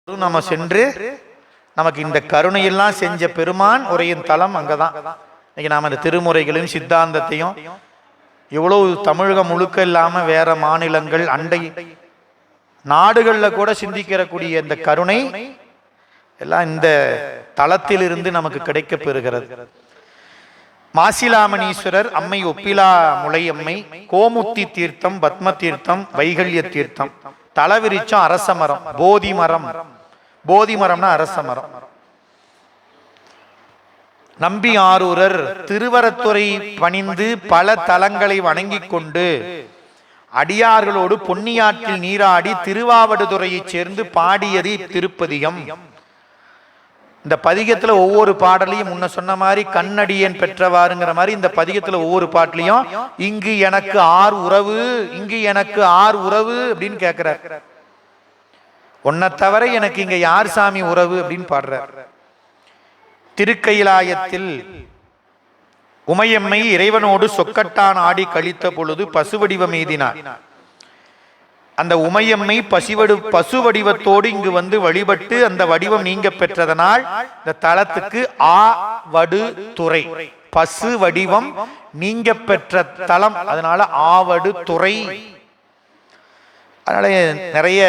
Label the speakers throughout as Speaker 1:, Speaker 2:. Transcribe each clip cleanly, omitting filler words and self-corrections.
Speaker 1: நம்ம சென்று நமக்கு இந்த கருணையெல்லாம் செஞ்ச பெருமான் உரையின் தலம் அங்கதான். இன்னைக்கு நாம இந்த திருமுறைகளையும் சித்தாந்தத்தையும் எவ்வளவு தமிழகம் முழுக்க இல்லாம வேற மாநிலங்கள் அண்டை நாடுகள்ல கூட சிந்திக்கிறக்கூடிய இந்த கருணை எல்லாம் இந்த தலத்திலிருந்து நமக்கு கிடைக்க பெறுகிறது. மாசிலாமணீஸ்வரர், அம்மை ஒப்பிலா முளையம்மை, கோமுத்தி தீர்த்தம், பத்ம தீர்த்தம், வைகல்ய தீர்த்தம், தலவிரிச்சம், அரச மரம், போதி மரம். போதி மரம்னா அரச மரம். நம்பி ஆரூரர் திருவரத்துறை பணிந்து பல தலங்களை வணங்கி கொண்டு அடியார்களோடு பொன்னியாற்றில் நீராடி திருவாவடுதுறையை சேர்ந்து பாடியது திருப்பதிகம். இந்த பதிகத்துல ஒவ்வொரு பாடலையும் முன்ன சொன்ன மாதிரி கண்ணடியன் பெற்றவாருங்கிற மாதிரி இந்த பதிகத்துல ஒவ்வொரு பாட்டிலையும் இங்கு எனக்கு ஆர் உறவு, இங்கு எனக்கு ஆர் உறவு அப்படின்னு கேட்கிறார். உன்னை தவிர எனக்கு இங்க யார் சாமி உறவு அப்படின்னு பாடுறார். திருக்கைலாயத்தில் உமையம்மை இறைவனோடு சொக்கட்டான் ஆடி கழித்த பொழுது பசுவடிவம் எய்தினார். அந்த உமையம்மை பசு வடிவத்தோடு இங்கு வந்து வழிபட்டு அந்த வடிவம் நீங்க பெற்றதனால் இந்த தலத்துக்கு ஆவடு துறை, பசு வடிவம் நீங்க பெற்ற தலம், அதனால ஆவடு துறை. அதனால நிறைய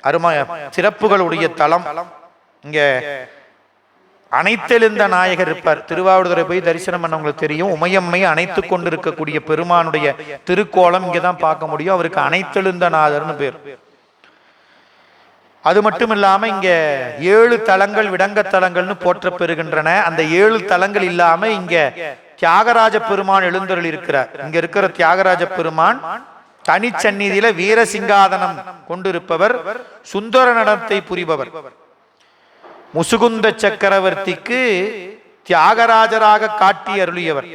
Speaker 1: அருமை சிறப்புகளுடைய தலம். இங்க அனைத்தெழுந்த நாயகர் இருப்பார். திருவாவடுதுறை போய் தரிசனம் பண்ணவங்களுக்கு தெரியும். உமையம்மை அணைத்து கொண்டிருக்கக்கூடிய பெருமானுடைய திருக்கோலம் இங்கதான் பார்க்க முடியும். அவருக்கு அனைத்தெழுந்த நாதர்னு பேர். அது மட்டும் இல்லாம இங்க 7 தலங்கள் விடங்க தலங்கள்னு போற்ற பெறுகின்றன. அந்த 7 தலங்கள் இல்லாம இங்க தியாகராஜ பெருமான் எழுந்தருள் இருக்கிறார். இங்க இருக்கிற தியாகராஜ பெருமான் தனிச்சந்நிதியில வீரசிங்காதனம் கொண்டிருப்பவர், சுந்தர நடத்தை புரிபவர். முசுகுந்த சக்கரவர்த்திக்கு தியாகராஜராக காட்டி அருளியவர்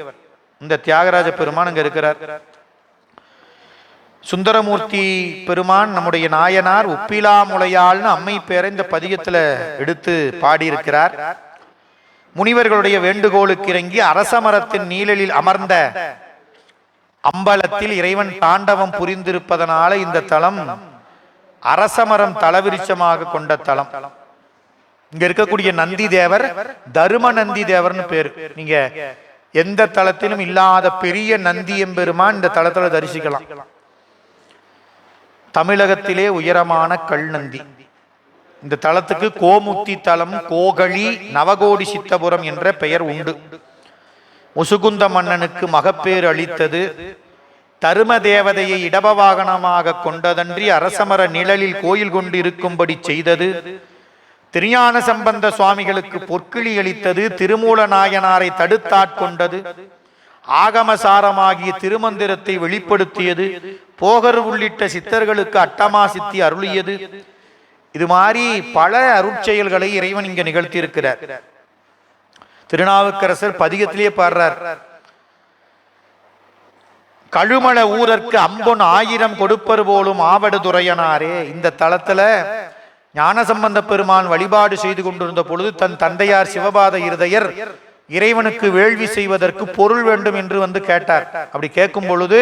Speaker 1: இந்த தியாகராஜ பெருமான் அங்க இருக்கிறார். சுந்தரமூர்த்தி பெருமான் நம்முடைய நாயனார் ஒப்பிலா முளையாள்னு அம்மை பேரை இந்த பதிகத்துல எடுத்து பாடியிருக்கிறார். முனிவர்களுடைய வேண்டுகோளுக்கு இறங்கி அரச மரத்தின் நீழலில் அமர்ந்த அம்பலத்தில் இறைவன் தாண்டவம் புரிந்திருப்பதனால இந்த தலம் அரசமரம் தலவிருச்சமாக கொண்ட தலம். இங்க இருக்கக்கூடிய நந்தி தேவர் தரும நந்தி தேவர்னு பேரு. நீங்க எந்த தலத்திலும் இல்லாத பெரிய நந்தி எம்பெருமான் இந்த தலத்துல தரிசிக்கலாம். தமிழகத்திலே உயரமான கல் நந்தி. இந்த தலத்துக்கு கோமுத்தி தலம், கோகழி, நவகோடி சித்தபுரம் என்ற பெயர் உண்டு. முசுகுந்த மன்னனுக்கு மகப்பேறு அளித்தது, தரும தேவதையை இடப வாகனமாக கொண்டதன்றி அரசமர நிழலில் கோயில் கொண்டு இருக்கும்படி செய்தது, திருஞான சம்பந்த சுவாமிகளுக்கு பொற்கிளி அளித்தது, திருமூல நாயனாரை தடுத்தாட்கொண்டது, ஆகமசாரமாகிய திருமந்திரத்தை வெளிப்படுத்தியது, போகர் உள்ளிட்ட சித்தர்களுக்கு அட்டமா சித்தி அருளியது. இது மாதிரி பல அருட்செயல்களை இறைவன் இங்க நிகழ்த்தி இருக்கிறார். திருநாவுக்கரசர் பதிகத்திலேயே பாடுறார், கழுமல ஊரற்கு அம்பொன் 1000 கொடுப்பர் போலும் ஆவடுதுறையனாரே. இந்த தலத்துல ஞானசம்பந்த பெருமான் வழிபாடு செய்து கொண்டிருந்த பொழுது தன் தந்தையார் சிவபாத இருதயர் இறைவனுக்கு வேள்வி செய்வதற்கு பொருள் வேண்டும் என்று வந்து கேட்டார். அப்படி கேட்கும் பொழுது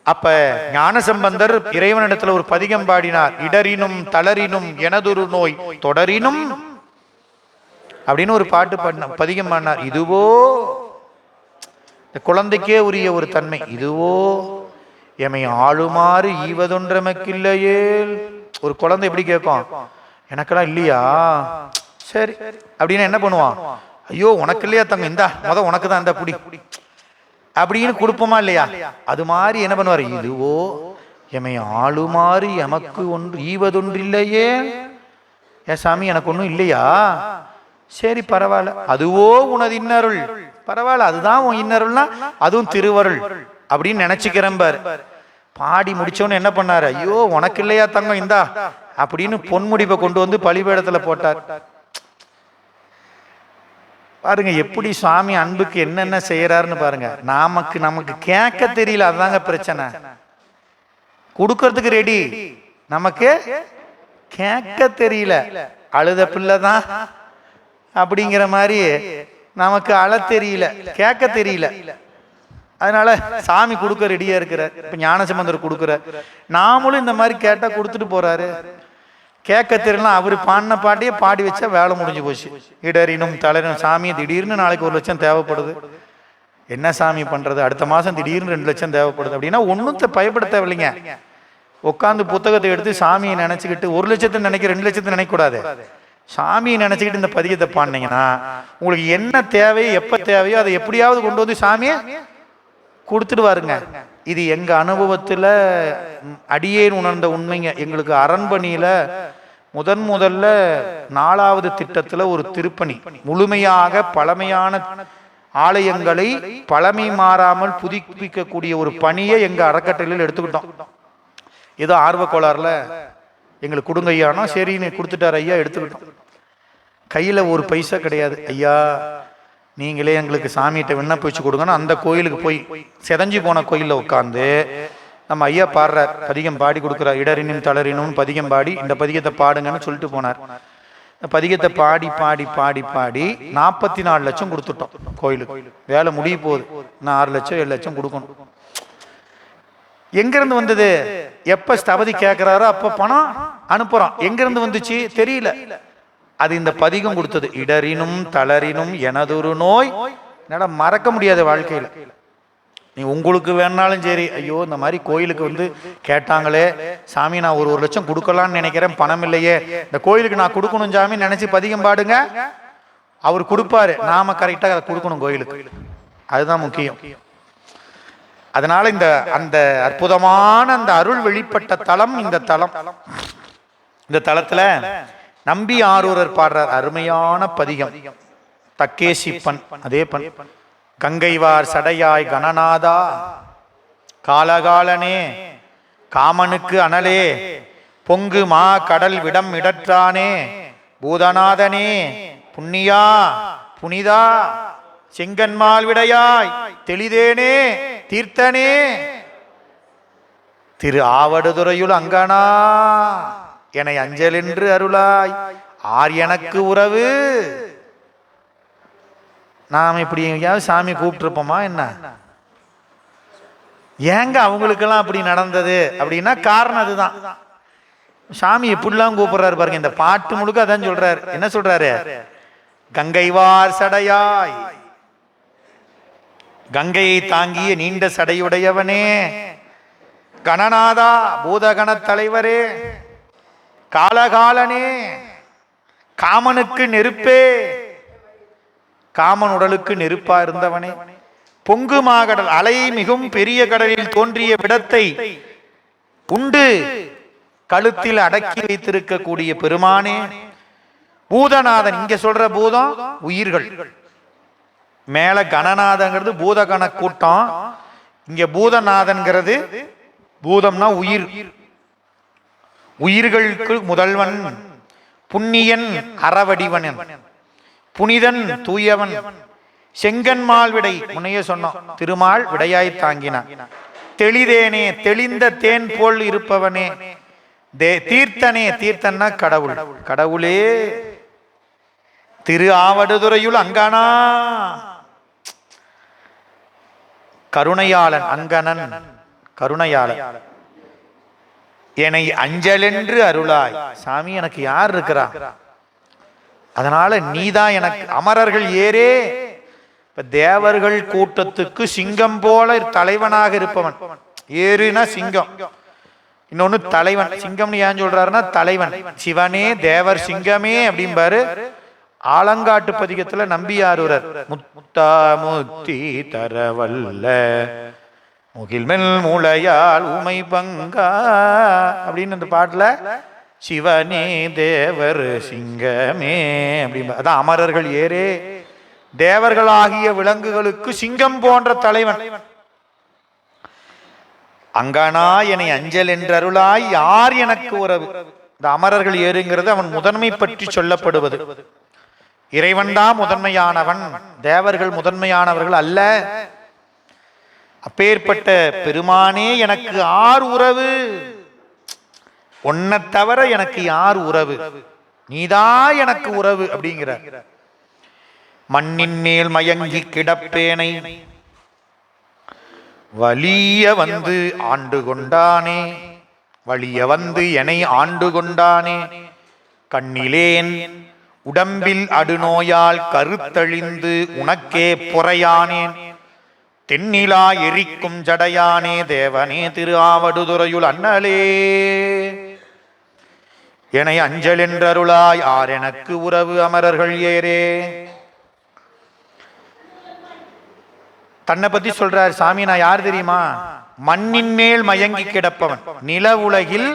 Speaker 1: அப்ப ஞானசம்பந்தர் இறைவனிடத்துல ஒரு பதிகம் பாடினார். இடரினும் தளரினும் எனதொரு நோய் தொடரினும் அப்படின்னு ஒரு பாட்டு பதிகம் பாடினார். இதுவோ குழந்தைக்கே உரிய ஒரு தன்மை. இதுவோ எமை ஆளுமாறு ஈவதொன்றமைக்கில்லையே. ஒரு குழந்தை எப்படி கேட்கும், எனக்கெல்லாம் இல்லையா, சரி அப்படின்னு என்ன பண்ணுவான், ஐயோ உனக்கு இல்லையா தங்க, இந்தா உனக்கு தான் இந்த புடி அப்படின்னு கொடுப்போமா இல்லையா? அது மாதிரி என்ன பண்ணுவார், இதுவோ எமை ஆளுமாறு எமக்கு ஒன்று ஈவதொன்றில்லையே. ஏன் சாமி எனக்கு ஒன்றும் இல்லையா, சரி பரவாயில்ல, அதுவோ உனது இன்னருள், பரவாயில்ல அதுதான் உன் இன்னருள்னா அதுவும் திருவருள் அப்படின்னு நினைச்சுக்கிறேன் பாரு. பாடி முடிச்சவன்னு என்ன பண்ணாரு, ஐயோ உனக்கு இல்லையா தங்கம் இந்தா அப்படின்னு பொன்முடிப்பை கொண்டு வந்து பலிபீடத்துல போட்டார். பாருங்க எப்படி சுவாமி அன்புக்கு என்னென்ன செய்யறாருன்னு பாருங்க. நமக்கு கேட்க தெரியல, அதுதாங்க பிரச்சனை. கொடுக்கறதுக்கு ரெடி, நமக்கு கேட்க தெரியல. அழுத பிள்ளைதான் அப்படிங்கிற மாதிரி நமக்கு அழ தெரியல, கேட்க தெரியல. அதனால சாமி கொடுக்க ரெடியா இருக்கிறார். இப்ப ஞானசம்பந்தர் கொடுக்கிறார், நாமளும் இந்த மாதிரி கேட்டா கொடுத்துட்டு போறாரு. கேட்க தெரியலாம். அவர் பாடின பாட்டியே பாடி வச்சா வேலை முடிஞ்சு போச்சு. இடறினும் தளரினும் சாமி திடீர்னு நாளைக்கு 1 லட்சம் தேவைப்படுது, என்ன சாமி பண்றது, அடுத்த மாசம் திடீர்னு 2 லட்சம் தேவைப்படுது அப்படின்னா ஒன்னும் பயப்பட தேவையில்லைங்க. உட்காந்து புத்தகத்தை எடுத்து சாமியை நினைச்சுக்கிட்டு 1 லட்சத்தை நினைக்க 2 லட்சத்தை நினைக்க கூடாது. சாமியை நினைச்சுக்கிட்டு இந்த பதிகத்தை பாடினீங்கன்னா உங்களுக்கு என்ன தேவையோ எப்ப தேவையோ அதை எப்படியாவது கொண்டு வந்து சாமியை கொடுத்துடுவாருங்க. இது எங்க அனுபவத்துல அடியேன் உணர்ந்த உண்மைங்க. எங்களுக்கு அரண்பணியில முதல்ல 4வது திட்டத்துல ஒரு திருப்பணி, முழுமையாக பழமையான ஆலயங்களை பழமை மாறாமல் புதுப்பிக்கக்கூடிய ஒரு பணியை எங்க அறக்கட்டளையில் எடுத்துக்கிட்டோம். ஏதோ ஆர்வ கோளாறுல எங்களுக்கு கொடுங்க ஐயானோ சரின்னு கொடுத்துட்டார் ஐயா, எடுத்துக்கிட்டோம். கையில ஒரு பைசா கிடையாது. ஐயா நீங்களே எங்களுக்கு சாமிகிட்ட விண்ணப்ப வச்சு கொடுங்கன்னு அந்த கோயிலுக்கு போய் செதஞ்சு போன கோயிலில் உட்காந்து நம்ம ஐயா பாடுறார், பதிகம் பாடி கொடுக்குறார். இடறினும் தளரினும் பதிகம் பாடி இந்த பதிகத்தை பாடுங்கன்னு சொல்லிட்டு போனார். இந்த பதிகத்தை பாடி பாடி பாடி பாடி 44 லட்சம் கொடுத்துட்டோம் கோயிலுக்கு. வேலை முடிய போகுது, நான் 6 லட்சம் 7 லட்சம் கொடுக்கணும். எங்கிருந்து வந்தது? எப்ப ஸ்தபதி கேட்கிறாரோ அப்ப பணம் அனுப்புறோம். எங்கிருந்து வந்துச்சு தெரியல. அது இந்த பதிகம் கொடுத்தது. இடறினும் தளரினும் எனதொரு நோய். என்னடா மறக்க முடியாத வாழ்க்கையில. நீ உங்களுக்கு வேணாலும் சரி, ஐயோ இந்த மாதிரி கோயிலுக்கு வந்து கேட்டாங்களே சாமி, நான் 1 லட்சம் கொடுக்கலான்னு நினைக்கிறேன், பணம் இல்லையே, இந்த கோயிலுக்கு நான் கொடுக்கணும் சாமி நினைச்சு பதிகம் பாடுங்க, அவர் கொடுப்பாரு. நாம கரெக்டா அதை கொடுக்கணும் கோயிலுக்கு, அதுதான் முக்கியம். அதனால அந்த அற்புதமான அந்த அருள் வெளிப்பட்ட தலம் இந்த தலம். இந்த தலத்துல நம்பி ஆரூரர் பாடுறார் அருமையான பதிகம். தக்கேசி பண், அதே பண். கங்கைவார் சடையாய் கணநாதா, காலகாலனே காமனுக்கு அனலே, பொங்கு மா கடல் விடம் இடற்றானே, பூதநாதனே புண்ணியா புனிதா, செங்கன்மால் விடையாய் தெளிதேனே தீர்த்தனே, திரு ஆவடுதுறையுள் அங்கனா என அஞ்சல் என்று அருளாய், ஆர் எனக்கு உறவு. நாம் இப்படி எங்கேயாவது சாமி கூப்பிட்டுருப்போமா என்ன? ஏங்க அவங்களுக்கெல்லாம் அப்படி நடந்தது அப்படின்னா காரணம் அதுதான். சாமி எப்படிலாம் கூப்பிடுறாரு பாருங்க. இந்த பாட்டு முழுக்க அதான் சொல்றாரு. என்ன சொல்றாரு? கங்கைவார் சடையாய், கங்கையை தாங்கிய நீண்ட சடையுடையவனே, கணநாதா பூதகண தலைவரே, காலகாலனே, காமனுக்கு நெருப்பே, காமன் உடலுக்கு நெருப்பா இருந்தவனே, பொங்கு மாகடல் அலை மிகும் பெரிய கடலில் தோன்றிய விடத்தை உண்டு கழுத்தில் அடக்கி வைத்திருக்கக்கூடிய பெருமானே, பூதநாதன். இங்க சொல்ற பூதம் உயிர்கள், மேல கணநாதங்கிறது பூதகண கூட்டம், இங்க பூதநாதன்கிறது பூதம்னா உயிர், உயிர்களுக்கு முதல்வன், புண்ணியன் அறவடிவனன், புனிதன் தூயவன், செங்கன்மால் விடை முன்னையே சொன்னோம், திருமால் விடையாய் தாங்கினான், தெளிதேனே தெளிந்த தேன் போல் இருப்பவனே, தீர்த்தனே தீர்த்தன்னா கடவுள், கடவுளே, திரு ஆவடுதுறையுள் அங்கனா கருணையாளன், அங்கனன் கருணையாளன், என்னை அஞ்சலென்று அருளாய். சாமி எனக்கு யார் இருக்கிறா? அதனால நீதான் எனக்கு. அமரர்கள் ஏரே, இப்ப தேவர்கள் கூட்டத்துக்கு சிங்கம் போல தலைவனாக இருப்பவன். ஏறுனா சிங்கம், இன்னொன்னு தலைவன். சிங்கம்னு ஏன் சொல்றாருன்னா தலைவன். சிவனே தேவர் சிங்கமே அப்படிம்பாரு. ஆலங்காட்டு பதிகத்துல நம்பியாரூரர் முத்தா முத்தி தரவல்ல முகில்மெல் மூளையால் உமை பங்கா அப்படின்னு அந்த பாட்டுல சிவனே தேவர் சிங்கமே அப்படின்பா. அதான் அமரர்கள் ஏரே, தேவர்களாகிய விலங்குகளுக்கு சிங்கம் போன்ற தலைவன். அங்கனா என்னை அஞ்சல் என்றருளாய், யார் எனக்கு உறவு. இந்த அமரர்கள் ஏறுங்கிறது அவன் முதன்மை பற்றி சொல்லப்படுவது. இறைவன்தான் முதன்மையானவன், தேவர்கள் முதன்மையானவர்கள் அல்ல. அப்பேற்பட்ட பெருமானே எனக்கு ஆர் உறவு, உன்னை தவிர எனக்கு யார் உறவு, நீதான் எனக்கு உறவு அப்படிங்கிற. மண்ணின் மேல் மயங்கி கிடப்பேனை வலிய வந்து ஆண்டு கொண்டானே, வலிய வந்து என்னை ஆண்டு கொண்டானே, கண்ணிலேன் உடம்பில் அடுநோயால் கருத்தழிந்து உனக்கே பொறையானேன். தென்னிலா எரிக்கும் ஜடையானே தேவனே திரு ஆவடுதுறையுள் அண்ணலே. எனை அஞ்சல் என்றருளாய் ஆர் எனக்கு உறவு அமரர்கள் ஏரே. தன்னை பத்தி சொல்றார் சாமி. நான் யார் தெரியுமா? மண்ணின் மேல் மயங்கி கிடப்பவன். நில உலகில்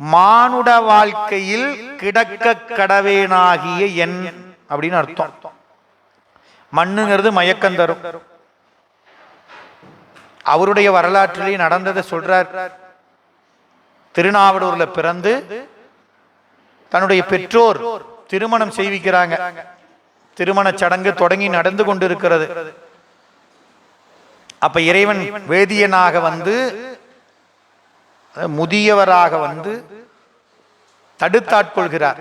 Speaker 1: மானுட வாழ்க்கையில் கிடக்க கடவேனாகிய என் அப்படின்னு அர்த்தம். மண்ணுங்கிறது மயக்கம் தரும். அவருடைய வரலாற்றிலே நடந்ததை சொல்றார். திருநாவலூர்ல பிறந்து தன்னுடைய பெற்றோர் திருமணம் செய்விக்கிறாங்க. திருமண சடங்கு தொடங்கி நடந்து கொண்டிருக்கிறது. அப்ப இறைவன் வேதியனாக வந்து முதியவராக வந்து தடுத்தாட்கொள்கிறார்.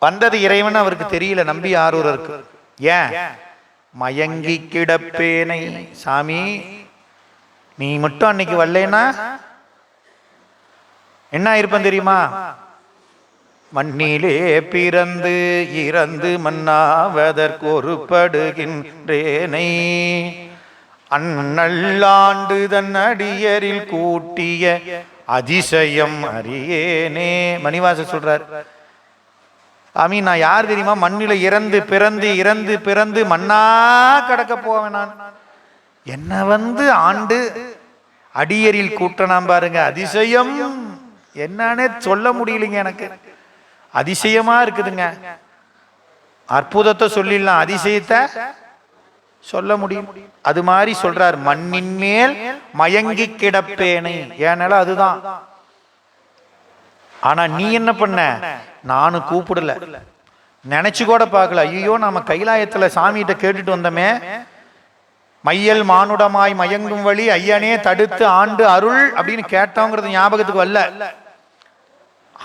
Speaker 1: வந்தது இறைவன் அவருக்கு தெரியல, நம்பி ஆரூரருக்கு. ஏன்? மயங்கி கிடப்பேனை. சாமி நீ மட்டும் அன்னைக்கு வரலனா என்ன இருப்பேன் தெரியுமா? மண்ணிலே பிறந்து இறந்து மன்னாவதற்கு ஒருபடுகின்றேனை அந்நல்லாண்டு தன் அடியரில் கூட்டிய அதிசயம் அறியேனே. மணிவாச சொல்றார். சாமி நான் யார் தெரியுமா? மண்ணில இறந்து பிறந்து இறந்து பிறந்து மண்ணா கடக்க போவேன் நான். என்ன வந்து ஆண்டு அடியரில் கூட்டலாம் பாருங்க. அதிசயம் என்னன்னு சொல்ல முடியலைங்க எனக்கு. அதிசயமா இருக்குதுங்க. அற்புதத்தை சொல்லிடலாம், அதிசயத்தை சொல்ல முடியும். அது மாதிரி சொல்றார். மண்ணின் மேல் மயங்கி கிடப்பேனை. ஏனால அதுதான். ஆனா நீ என்ன பண்ண? நானும் கூப்பிடல, நினைச்சு கூட பார்க்கல. ஐயோ நம்ம கைலாயத்துல சாமிகிட்ட கேட்டுட்டு வந்தோமே, மையல் மானுடமாய் மயங்கும் வழி ஐயனே தடுத்து ஆண்டு அருள் அப்படின்னு கேட்டோங்கிறது ஞாபகத்துக்கு வரல.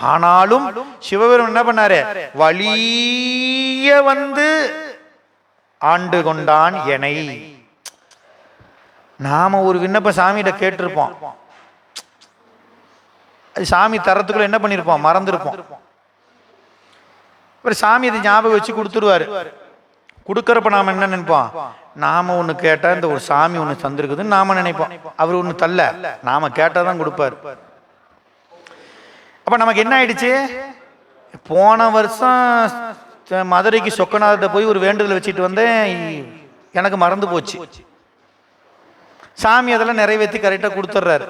Speaker 1: ஆனாலும் சிவபெருமான் என்ன பண்ணாரு? வலிய வந்து ஆண்டு கொண்டான் எனை. நாம ஒரு விண்ணப்ப சாமிகிட்ட கேட்டிருப்போம், அது சாமி தரத்துக்குள்ள என்ன பண்ணிருப்போம்? மறந்துருப்போம். சாமி அதை ஞாபகம் வச்சு கொடுத்துருவாரு. கொடுக்கறப்ப நாம என்ன நினைப்போம்? நாம ஒண்ணு கேட்டா இந்த ஒரு சாமி ஒண்ணு தந்திருக்குதுன்னு நாம நினைப்போம். அவர் ஒண்ணு தல்ல, நாம கேட்டாதான் கொடுப்பாரு. அப்ப நமக்கு என்ன ஆயிடுச்சு? போன வருஷம் மதுரைக்கு சொக்கநாதர்கிட்ட போய் ஒரு வேண்டுதல் வச்சுட்டு வந்தேன், எனக்கு மறந்து போச்சு. சாமி அதெல்லாம் நிறைவேற்றி கரெக்டா கொடுத்துட்றாரு.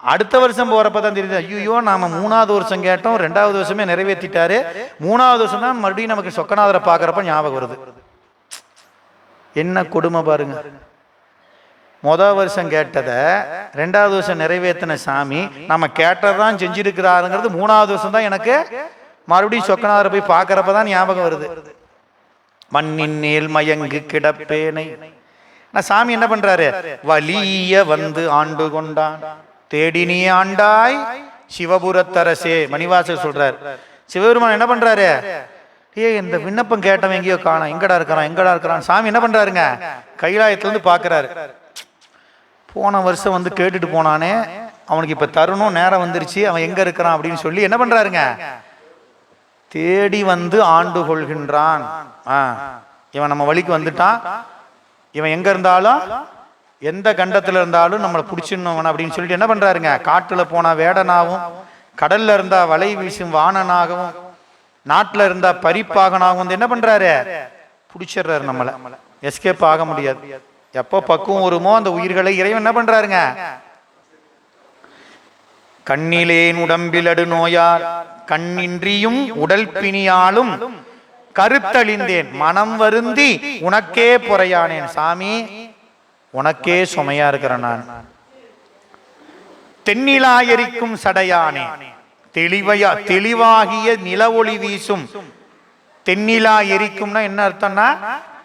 Speaker 1: அடுத்த வருஷம் போறப்பதான் தெரியுது, ஐயோ நாம 3வது வருஷம் கேட்டோம், 2வது வருஷமே நிறைவேற்றிட்டாரு, 3வது வருஷம் தான் மறுபடியும் நமக்கு சொக்கநாதரை பாக்குறப்ப ஞாபகம் வருது. என்ன கொடுமை பாருங்க. முதல் வருஷம் கேட்டதை 2வது வருஷம் நிறைவேற்றின சாமி நம்ம கேட்டதான் செஞ்சிருக்கிறாருங்கிறது 3வது வருஷம் தான் எனக்கு மறுபடியும் சொக்கநாதரை போய் பார்க்கறப்பதான் ஞாபகம் வருது. மண்ணின் மேல் மயங்கு கிடப்பேனை. சாமி என்ன பண்றாரு? வலிய வந்து ஆண்டு கொண்டான். தேடினி ஆண்டாய் சிவபுரத்தரசே. மணிவாசர் சொல்றார். சிவபெருமான் என்ன பண்றாரு? இந்த விண்ணப்பம் கேட்டவன் எங்கேயோ காணோம், எங்கடா இருக்கிறான் எங்கடா இருக்கிறான். சாமி என்ன பண்றாருங்க? கைலாயத்துல இருந்து பாக்குறாரு. போன வருஷம் வந்து கேட்டுட்டு போனானே, அவனுக்கு இப்ப தருணம் நேரம் வந்துருச்சு, அவன் எங்க இருக்கிறான் அப்படின்னு சொல்லி என்ன பண்றாருங்க? தேடி வந்து ஆண்டு கொள்கின்றான். இவன் நம்ம வழிக்கு வந்துட்டான், இவன் எங்க இருந்தாலும் எந்த கண்டத்துல இருந்தாலும் நம்மளை பிடிச்சிடணும் அப்படின்னு சொல்லிட்டு என்ன பண்றாருங்க? காட்டுல போனா வேடனாகவும், கடல்ல இருந்தா வலை வீசும் வாணனாகவும், நாட்டுல இருந்தா பரிப்பாகனாகவும் வந்து என்ன பண்றாரு? பிடிச்சிடுறாரு. நம்மள எஸ்கேப் ஆக முடியாது. எப்போ பக்குவம் வருமோ அந்த உயிர்களை இறைவன் என்ன பண்றாருங்க? கண்ணிலேன் உடம்பில் அடு நோயால் கண்ணின்றியும் உடல் பிணியாலும் கருத்தழிந்தேன் மனம் வருந்தி உனக்கே பொறையானேன். சாமி உனக்கே சுமையா இருக்கிற நான். தென்னிலா எரிக்கும் சடையானே. தெளிவாகிய நில ஒளி வீசும். தென்னிலா எரிக்கும்னா என்ன அர்த்தம்னா,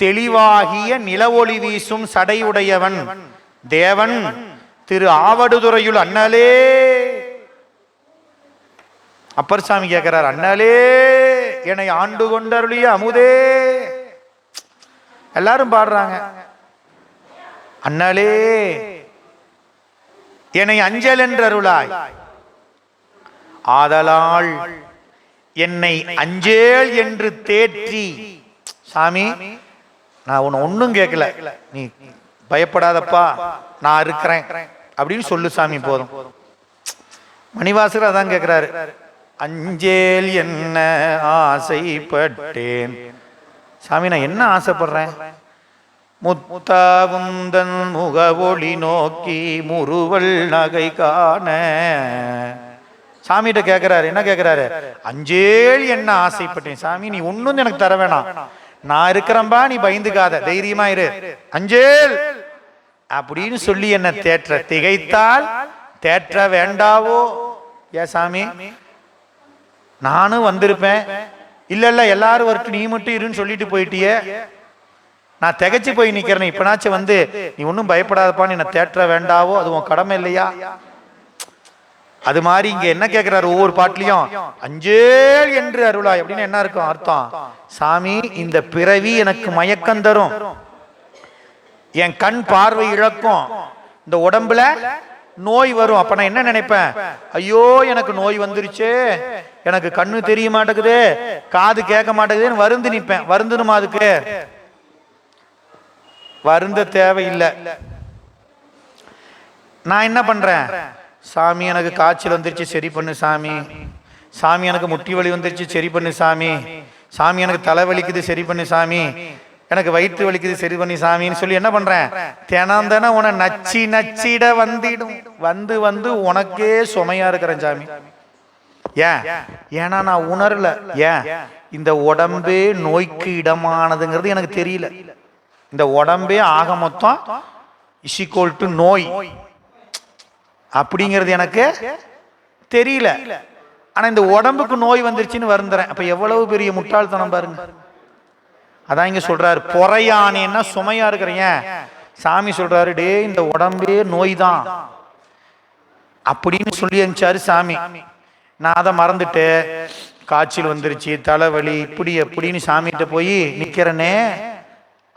Speaker 1: தெளிவாகிய நில ஒளி வீசும் சடையுடையவன் தேவன் திரு ஆவடுதுறையுள் அண்ணலே. அப்பர் சாமி கேட்கிறார், அண்ணலே என்னை ஆண்டு கொண்டருளிய அமுதே. எல்லாரும் பாடுறாங்க, அண்ணலே என்னை அஞ்சல் என்றருளாய் ஆதலால் என்னை அஞ்சேல் என்று தேற்றி. சாமி, நான் உன்னை ஒன்னும் கேட்கல, நீ பயப்படாதப்பா, நான் இருக்கிறேன் அப்படின்னு சொல்லு சாமி, போதும். மணிவாசகர் அதான் கேட்கிறாரு, அஞ்சேல் என்ன ஆசைப்பட்டேன். சாமி, நான் என்ன ஆசைப்படுறேன்? முத்தாவுந்தன் முகவொளி நோக்கி முறுவல் நகை காண. சாமிகிட்ட கேட்கிறாரு, என்ன கேட்கிறாரு? அஞ்சேல் என்ன ஆசைப்பட்டேன். சாமி, நீ ஒன்னும் எனக்கு தர வேணாம், நான் இருக்கிறம்பா, நீ பயந்துக்காத, தைரியமா இரு, அஞ்சேல் அப்படின்னு சொல்லி என்ன தேற்ற. திகைத்தால் தேற்ற வேண்டாவோ. ஏ சாமி, நானும் வந்திருப்பேன். இல்ல இல்ல, எல்லாரும் வரட்டு, நீ மட்டும் இருன்னு சொல்லிட்டு போயிட்டியே, நான் திகைச்சு போய் நிக்கிறேன். இப்பனாச்சும் வந்து நீ ஒன்னும் பயப்படாதப்பான்னு என்ன தேற்ற வேண்டாவோ, அது உன் கடமை இல்லையா? அது மாதிரி இங்க என்ன கேட்கிறாரு, ஒவ்வொரு பாட்டிலையும் அஞ்சேல் என்று அருளாய் அப்படின்னு என்ன இருக்கும் அர்த்தம்? சாமி, இந்த பிறவி எனக்கு மயக்கம் தரும், என் கண் பார்வை இழக்கும், இந்த உடம்புல நோய் வரும். அப்ப நான் என்ன நினைப்பேன்? ஐயோ, எனக்கு நோய் வந்துருச்சு, எனக்கு கண்ணு தெரிய மாட்டேங்குது, காது கேட்க மாட்டேங்குதுன்னு வருந்து நிப்பேன். வருந்தணுமா? அதுக்கு வருந்த தேவையில்லை. நான் என்ன பண்றேன்? சாமி, எனக்கு காய்ச்சல் வந்துருச்சு, சரி பண்ணு சாமி. சாமி, எனக்கு முட்டி வலி வந்துருச்சு, சரி பண்ணு சாமி. சாமி, எனக்கு தலை வலிக்குது, சரி பண்ணு சாமி. எனக்கு வயிற்று வலிக்குது, சரி பண்ணி சாமின்னு சொல்லி என்ன பண்றேன்? தினம் தினம் உன நச்சி நச்சிட வந்திடும், வந்து வந்து உனக்கே சுமையா இருக்கிறேன் சாமி. ஏன்? ஏன்னா நான் உணரல. ஏன்? இந்த உடம்பே நோய்க்கு இடமானதுங்கிறது எனக்கு தெரியல. இந்த உடம்பே ஆக மொத்தம் இசிக்கோல் டு நோய் அப்படிங்கிறது எனக்கு தெரியல. ஆனா இந்த உடம்புக்கு நோய் வந்துருச்சுன்னு வருந்துறேன். அப்ப எவ்வளவு பெரிய முட்டாள்தனம் பாருங்க. அதான் இங்க சொல்றாரு, பொறையானேன்னா சுமையா இருக்கிறீங்க. சாமி சொல்றாரு, டே, இந்த உடம்பே நோய் தான் அப்படின்னு சொல்லி அனுப்பிச்சாரு சாமி. நான் அதை மறந்துட்டு காய்ச்சல் வந்துருச்சு, தலைவலி, இப்படி அப்படின்னு சாமிகிட்ட போய் நிக்கிறனே,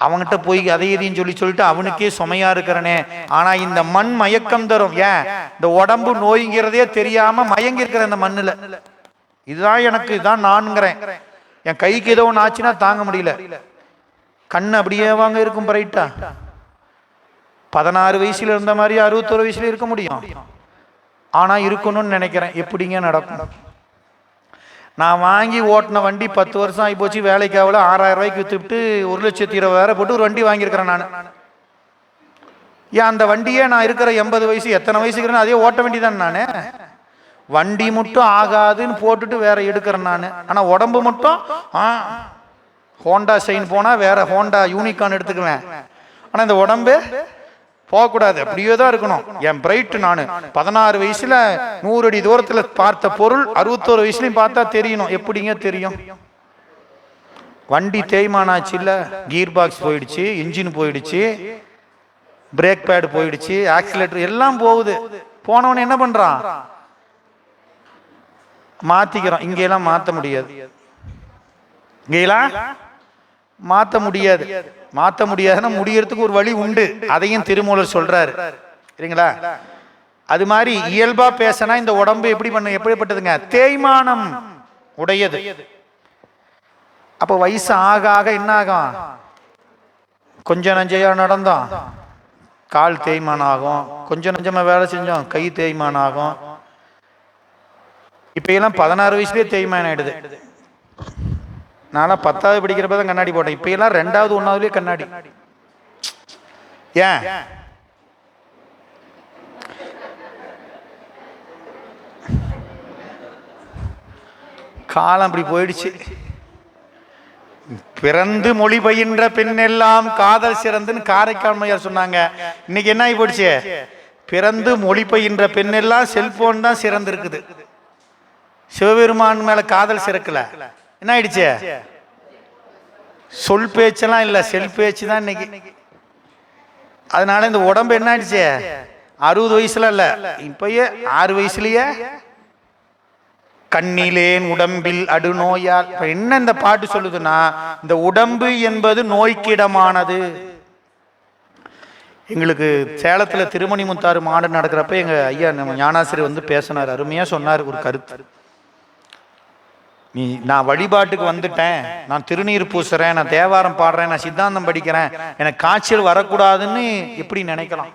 Speaker 1: அவன்கிட்ட போய் அதை எதையும் சொல்லிட்டு அவனுக்கே சுமையா இருக்கிறனே. ஆனா இந்த மண் மயக்கம் தரும். ஏன்? இந்த உடம்பு நோய்ங்கிறதே தெரியாம மயங்கி இருக்கிற இந்த மண்ணுல. இதுதான் எனக்கு, இதான் நான்கிறேன். என் கைக்கு ஏதோ ஒன்று ஆச்சுன்னா தாங்க முடியல, கண்ணு அப்படியே வாங்க இருக்கும் பிரைட்டா. 16 வயசுல இருந்த மாதிரி 61 வயசுல இருக்க முடியும். ஆனா இருக்கணும்னு நினைக்கிறேன். எப்படிங்க நடக்கும்? நான் வாங்கி ஓட்டின வண்டி 10 வருஷம் ஆகி போச்சு, வேலைக்கு ஆகல, 6000 ரூபாய்க்கு வித்துட்டு 1,20,000 போட்டு ஒரு வண்டி வாங்கியிருக்கிறேன் நான். ஏன் அந்த வண்டியே நான் இருக்கிற 80 வயசு, எத்தனை வயசுக்குறேன்னு அதே ஓட்ட வேண்டிதான் நான். வண்டி மட்டும் ஆகாதுன்னு போட்டுட்டு வேற எடுக்கிறேன் நான். ஆனா உடம்பு மட்டும் ஹோண்டா சைன் போனா வேற ஹோண்டா யூனிகான் எடுத்துக்குவேன். ஆனா இந்த உடம்பு போகக்கூடாது, அப்படியே தான் இருக்கணும். என் பிரைட் நான் 16 வயசுல 100 அடி தூரத்துல பார்த்த பொருள் 61 வயசுலயும் பார்த்தா தெரியணும். எப்படிங்க தெரியும்? வண்டி தேய்மானாச்சு இல்ல, கீர் பாக்ஸ் போயிடுச்சு, இன்ஜின் போயிடுச்சு, பிரேக் பேடு போயிடுச்சு, ஆக்சிலேட்டர் எல்லாம் போகுது. போனவன என்ன பண்றான்? மாத்திக்கிறோம். இங்கெல்லாம் மாத்த முடியாது, இங்கெல்லாம் மாத்த முடியாது. மாத்த முடியாதுன்னா முடியறதுக்கு ஒரு வழி உண்டு, அதையும் திருமூலர் சொல்றாரு, சரிங்களா? அது மாதிரி இயல்பா பேசினா இந்த உடம்பு எப்படிப்பட்டதுங்க? தேய்மானம் உடையது. அப்ப வயசு ஆக ஆக என்ன ஆகும்? கொஞ்சம் நஞ்சையா நடந்தோம், கால் தேய்மானம் ஆகும். கொஞ்சம் நஞ்சமா வேலை செஞ்சோம், கை தேய்மானம் ஆகும். இப்ப எல்லாம் 16 வயசுலயே தேய்மானம் ஆயிடுது. நான்லாம் 10வது படிக்கிறப்ப தான் கண்ணாடி போட்டேன். இப்ப எல்லாம் 2வது 1வதுலயே கண்ணாடி. ஏன்? காலம் அப்படி போயிடுச்சு. பிறந்து மொழி பயின்ற பெண் எல்லாம் காதல் சிறந்துன்னு காரைக்கால் மையார் சொன்னாங்க. இன்னைக்கு என்ன ஆகி போயிடுச்சு? பிறந்து மொழி பயின்ற பெண் எல்லாம் செல்போன் தான் சிறந்து இருக்குது. சிவபெருமான் மேல காதல் சிறக்கல. என்ன ஆயிடுச்சு? சொல் பேச்செல்லாம் இல்ல, செல் பேச்சு தான் இன்னைக்கு. அதனால இந்த உடம்பு என்ன ஆயிடுச்சு? 60 வயசுல இல்ல, இப்பயே 6 வயசுலயே கண்ணிலேன் உடம்பில் அடுநோயால். என்ன இந்த பாட்டு சொல்லுதுன்னா, இந்த உடம்பு என்பது நோய்க்கிடமானது. எங்களுக்கு சேலத்துல திருமணி முத்தாறு மாடு நடக்கிறப்ப எங்க ஐயா ஞானாசிரியர் வந்து பேசினார். அருமையா சொன்னார் ஒரு கருத்து. நான் வழிபாட்டுக்கு வந்துட்டேன், நான் திருநீர் பூசுறேன், நான் தேவாரம் பாடுறேன், நான் சித்தாந்தம் படிக்கிறேன், எனக்கு காய்ச்சல் வரக்கூடாதுன்னு எப்படி நினைக்கலாம்?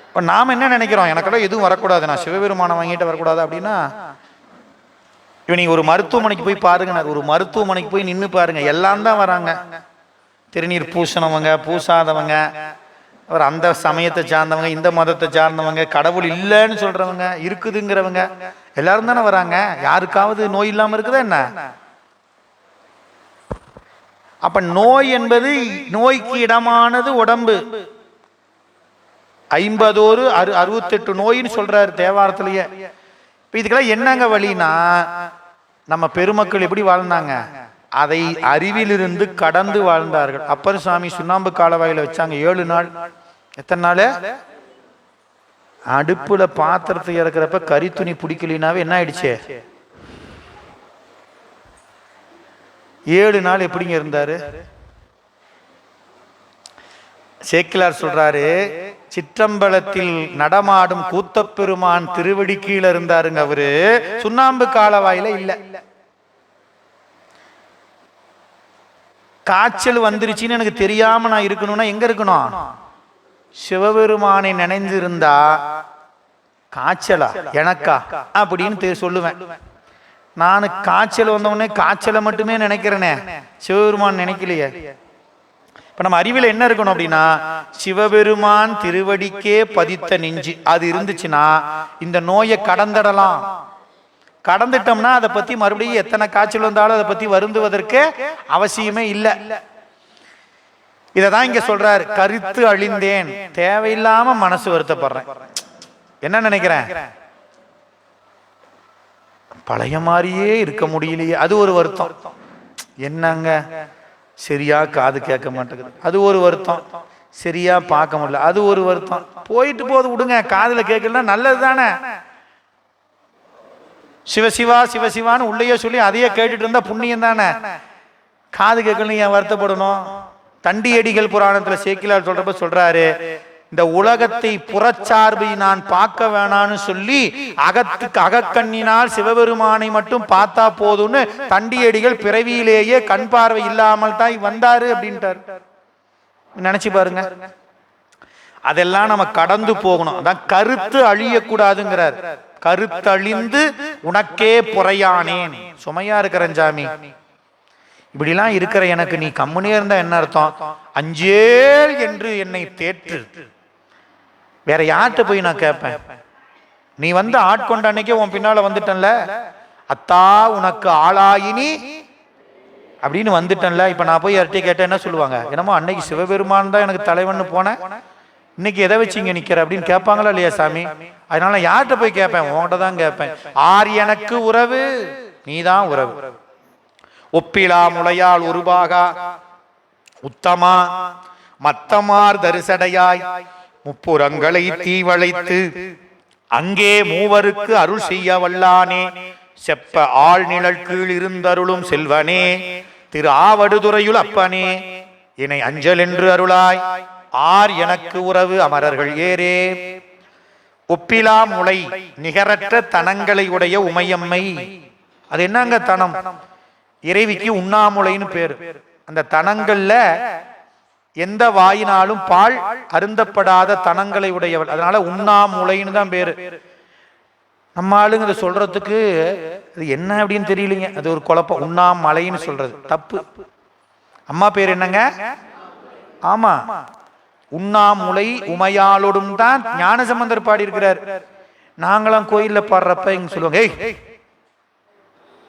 Speaker 1: இப்ப நாம என்ன நினைக்கிறோம்? எனக்கெல்லாம் எதுவும் வரக்கூடாது, நான் சிவபெருமானை வாங்கிட்டு வரக்கூடாது அப்படின்னா, இப்ப நீங்க ஒரு மருத்துவமனைக்கு போய் பாருங்க, ஒரு மருத்துவமனைக்கு போய் நின்று பாருங்க, எல்லாம் தான் வராங்க. திருநீர் பூசினவங்க, பூசாதவங்க, அவர் அந்த சமயத்தை சார்ந்தவங்க, இந்த மதத்தை சார்ந்தவங்க, கடவுள் இல்லைன்னு சொல்றவங்க, இருக்குதுங்கிறவங்க, எல்லாரும் தானே வராங்க. யாருக்காவது நோய் இல்லாம இருக்குதா என்ன? அப்ப நோய் என்பது நோய்க்கு இடமானது உடம்பு. 68 நோயின்னு சொல்றாரு தேவாரத்திலேயே. இதுக்கெல்லாம் என்னங்க வழினா, நம்ம பெருமக்கள் எப்படி வாழ்ந்தாங்க, அதை அறிவிலிருந்து கடந்து வாழ்ந்தார்கள். அப்பர் சாமி சுண்ணாம்பு காலவாயில வச்சாங்க 7 நாள். எத்தனை நாள்? அடுப்புல பாத்திரத்தை இறக்குறப்ப கரித்துணி பிடிக்கலினாவே என்ன ஆயிடுச்சு? 7 நாள் எப்படிங்க இருந்தாரு? சேக்கிலார் சொல்றாரு, சிற்றம்பலத்தில் நடமாடும் கூத்தப்பெருமான் திருவடி கீழ இருந்தாருங்க அவரு, சுண்ணாம்பு காலவாயில இல்ல. காய்ச்சல் வந்துருச்சுன்னு எனக்கு தெரியாம நான் இருக்கணும்னா எங்க இருக்கணும்? சிவபெருமானை நினைந்திருந்தா காய்ச்சலா எனக்கா அப்படின்னு சொல்லுவேன். நான் காய்ச்சல் வந்தவொடனே காய்ச்சலை மட்டுமே நினைக்கிறேனே, சிவபெருமான் நினைக்கலையே. இப்ப நம்ம அறிவில் என்ன இருக்கணும் அப்படின்னா, சிவபெருமான் திருவடிக்கே பதித்த நெஞ்சு அது இருந்துச்சுன்னா இந்த நோயை கடந்துடலாம். கடந்துட்டோம்னா அதை பத்தி மறுபடியும் எத்தனை காய்ச்சல் வந்தாலும் அதை பத்தி வருந்துவதற்கு அவசியமே இல்லை. இததான் இங்க சொல்றாரு, கருத்து அழிந்தேன், தேவையில்லாம மனசு வருத்தப்படுறேன். என்ன நினைக்கிறேன்? பழைய மாதிரியே இருக்க முடியலையே, அது ஒரு வருத்தம். என்னங்க சரியா காது கேட்க மாட்டேங்குது, அது ஒரு வருத்தம். சரியா பார்க்க முடியல, அது ஒரு வருத்தம். போயிட்டு போது விடுங்க, காதுல கேட்கலாம் நல்லது தானே. சிவசிவா சிவசிவான்னு உள்ளேயே சொல்லி அதையே கேட்டுட்டு இருந்தா புண்ணியம் தானே. காது கேட்கணும் ஏன் வருத்தப்படணும்? தண்டியடிகள் புராணத்துல சேக்கிலார் சொல்றப்ப சொல்றாரு, இந்த உலகத்தை புறச்சார்பை நான் பார்க்க வேணான்னு சொல்லி அகக்கண்ணினால் சிவபெருமானை மட்டும் பார்த்தா போதும்னு தண்டியடிகள் பிறவியிலேயே கண் பார்வை இல்லாமல் தான் வந்தாரு அப்படின்ட்டார். நினைச்சு பாருங்க. அதெல்லாம் நம்ம கடந்து போகணும். அதான் கருத்து அழியக்கூடாதுங்கிறார். கருத்தழிந்து உனக்கே புறையானேன், சுமையா இருக்கிறேன் சாமி, இப்படிலாம் இருக்கிற எனக்கு நீ கம்முனே இருந்தா என்ன அர்த்தம்? அஞ்சேல் என்று என்னை தேற்று. வேற யார்கிட்ட போய் நான் கேட்பேன்? நீ வந்து ஆட்கொண்ட அன்னைக்கே உன் பின்னால வந்துட்டன்ல, அத்தா உனக்கு ஆளாயினி அப்படின்னு வந்துட்டன்ல. இப்ப நான் போய் யார்கிட்ட கேட்டேன் என்ன சொல்லுவாங்க? என்னமோ அன்னைக்கு சிவபெருமான் தான் எனக்கு தலைவன்னு போனேன், இன்னைக்கு எதை வச்சு இங்க நிக்கிற அப்படின்னு கேட்பாங்களா இல்லையா சாமி? அதனால யார்கிட்ட போய் கேட்பேன்? உன்கிட்ட தான் கேட்பேன். ஆர் எனக்கு உறவு? நீதான் உறவு. ஒப்பிலா முளையால் உருவாகா உத்தமா மத்தமார் தரிசடையாய் முப்புறங்களை தீவளைத்து அங்கே மூவருக்கு அருள் செய்ய வல்லானே, செப்ப ஆள் நிழல் கீழ் இருந்தருளும் செல்வனே, திரு ஆவடுதுறையுள் அப்பனே, என்னை அஞ்சல் என்று அருளாய். ஆர் எனக்கு உறவு அமரர்கள் ஏரே. ஒப்பிலா முளை நிகரற்ற தனங்களை உடைய உமையம்மை. அது என்னங்க தனம்? இறைவிக்கு உண்ணாமுலைன்னு பேரு. அந்த தனங்கள்ல எந்த வாயினாலும் பால் அருந்தப்படாத தனங்களை உடையவள், அதனால உண்ணாமுலைன்னு தான் பேரு. நம்ம ஆளுங்க சொல்றதுக்கு அது என்ன அப்படின்னு தெரியலீங்க, அது ஒரு குழப்பம். உண்ணாமலைன்னு சொல்றது தப்பு. அம்மா பேர் என்னங்க? ஆமா, உண்ணாமுலை உமையாளோடும் தான் ஞானசம்பந்தர் பாடி இருக்கிறார். நாங்களாம் கோயில்ல பாடுறப்ப இங்க சொல்லுவாங்க, ஏய்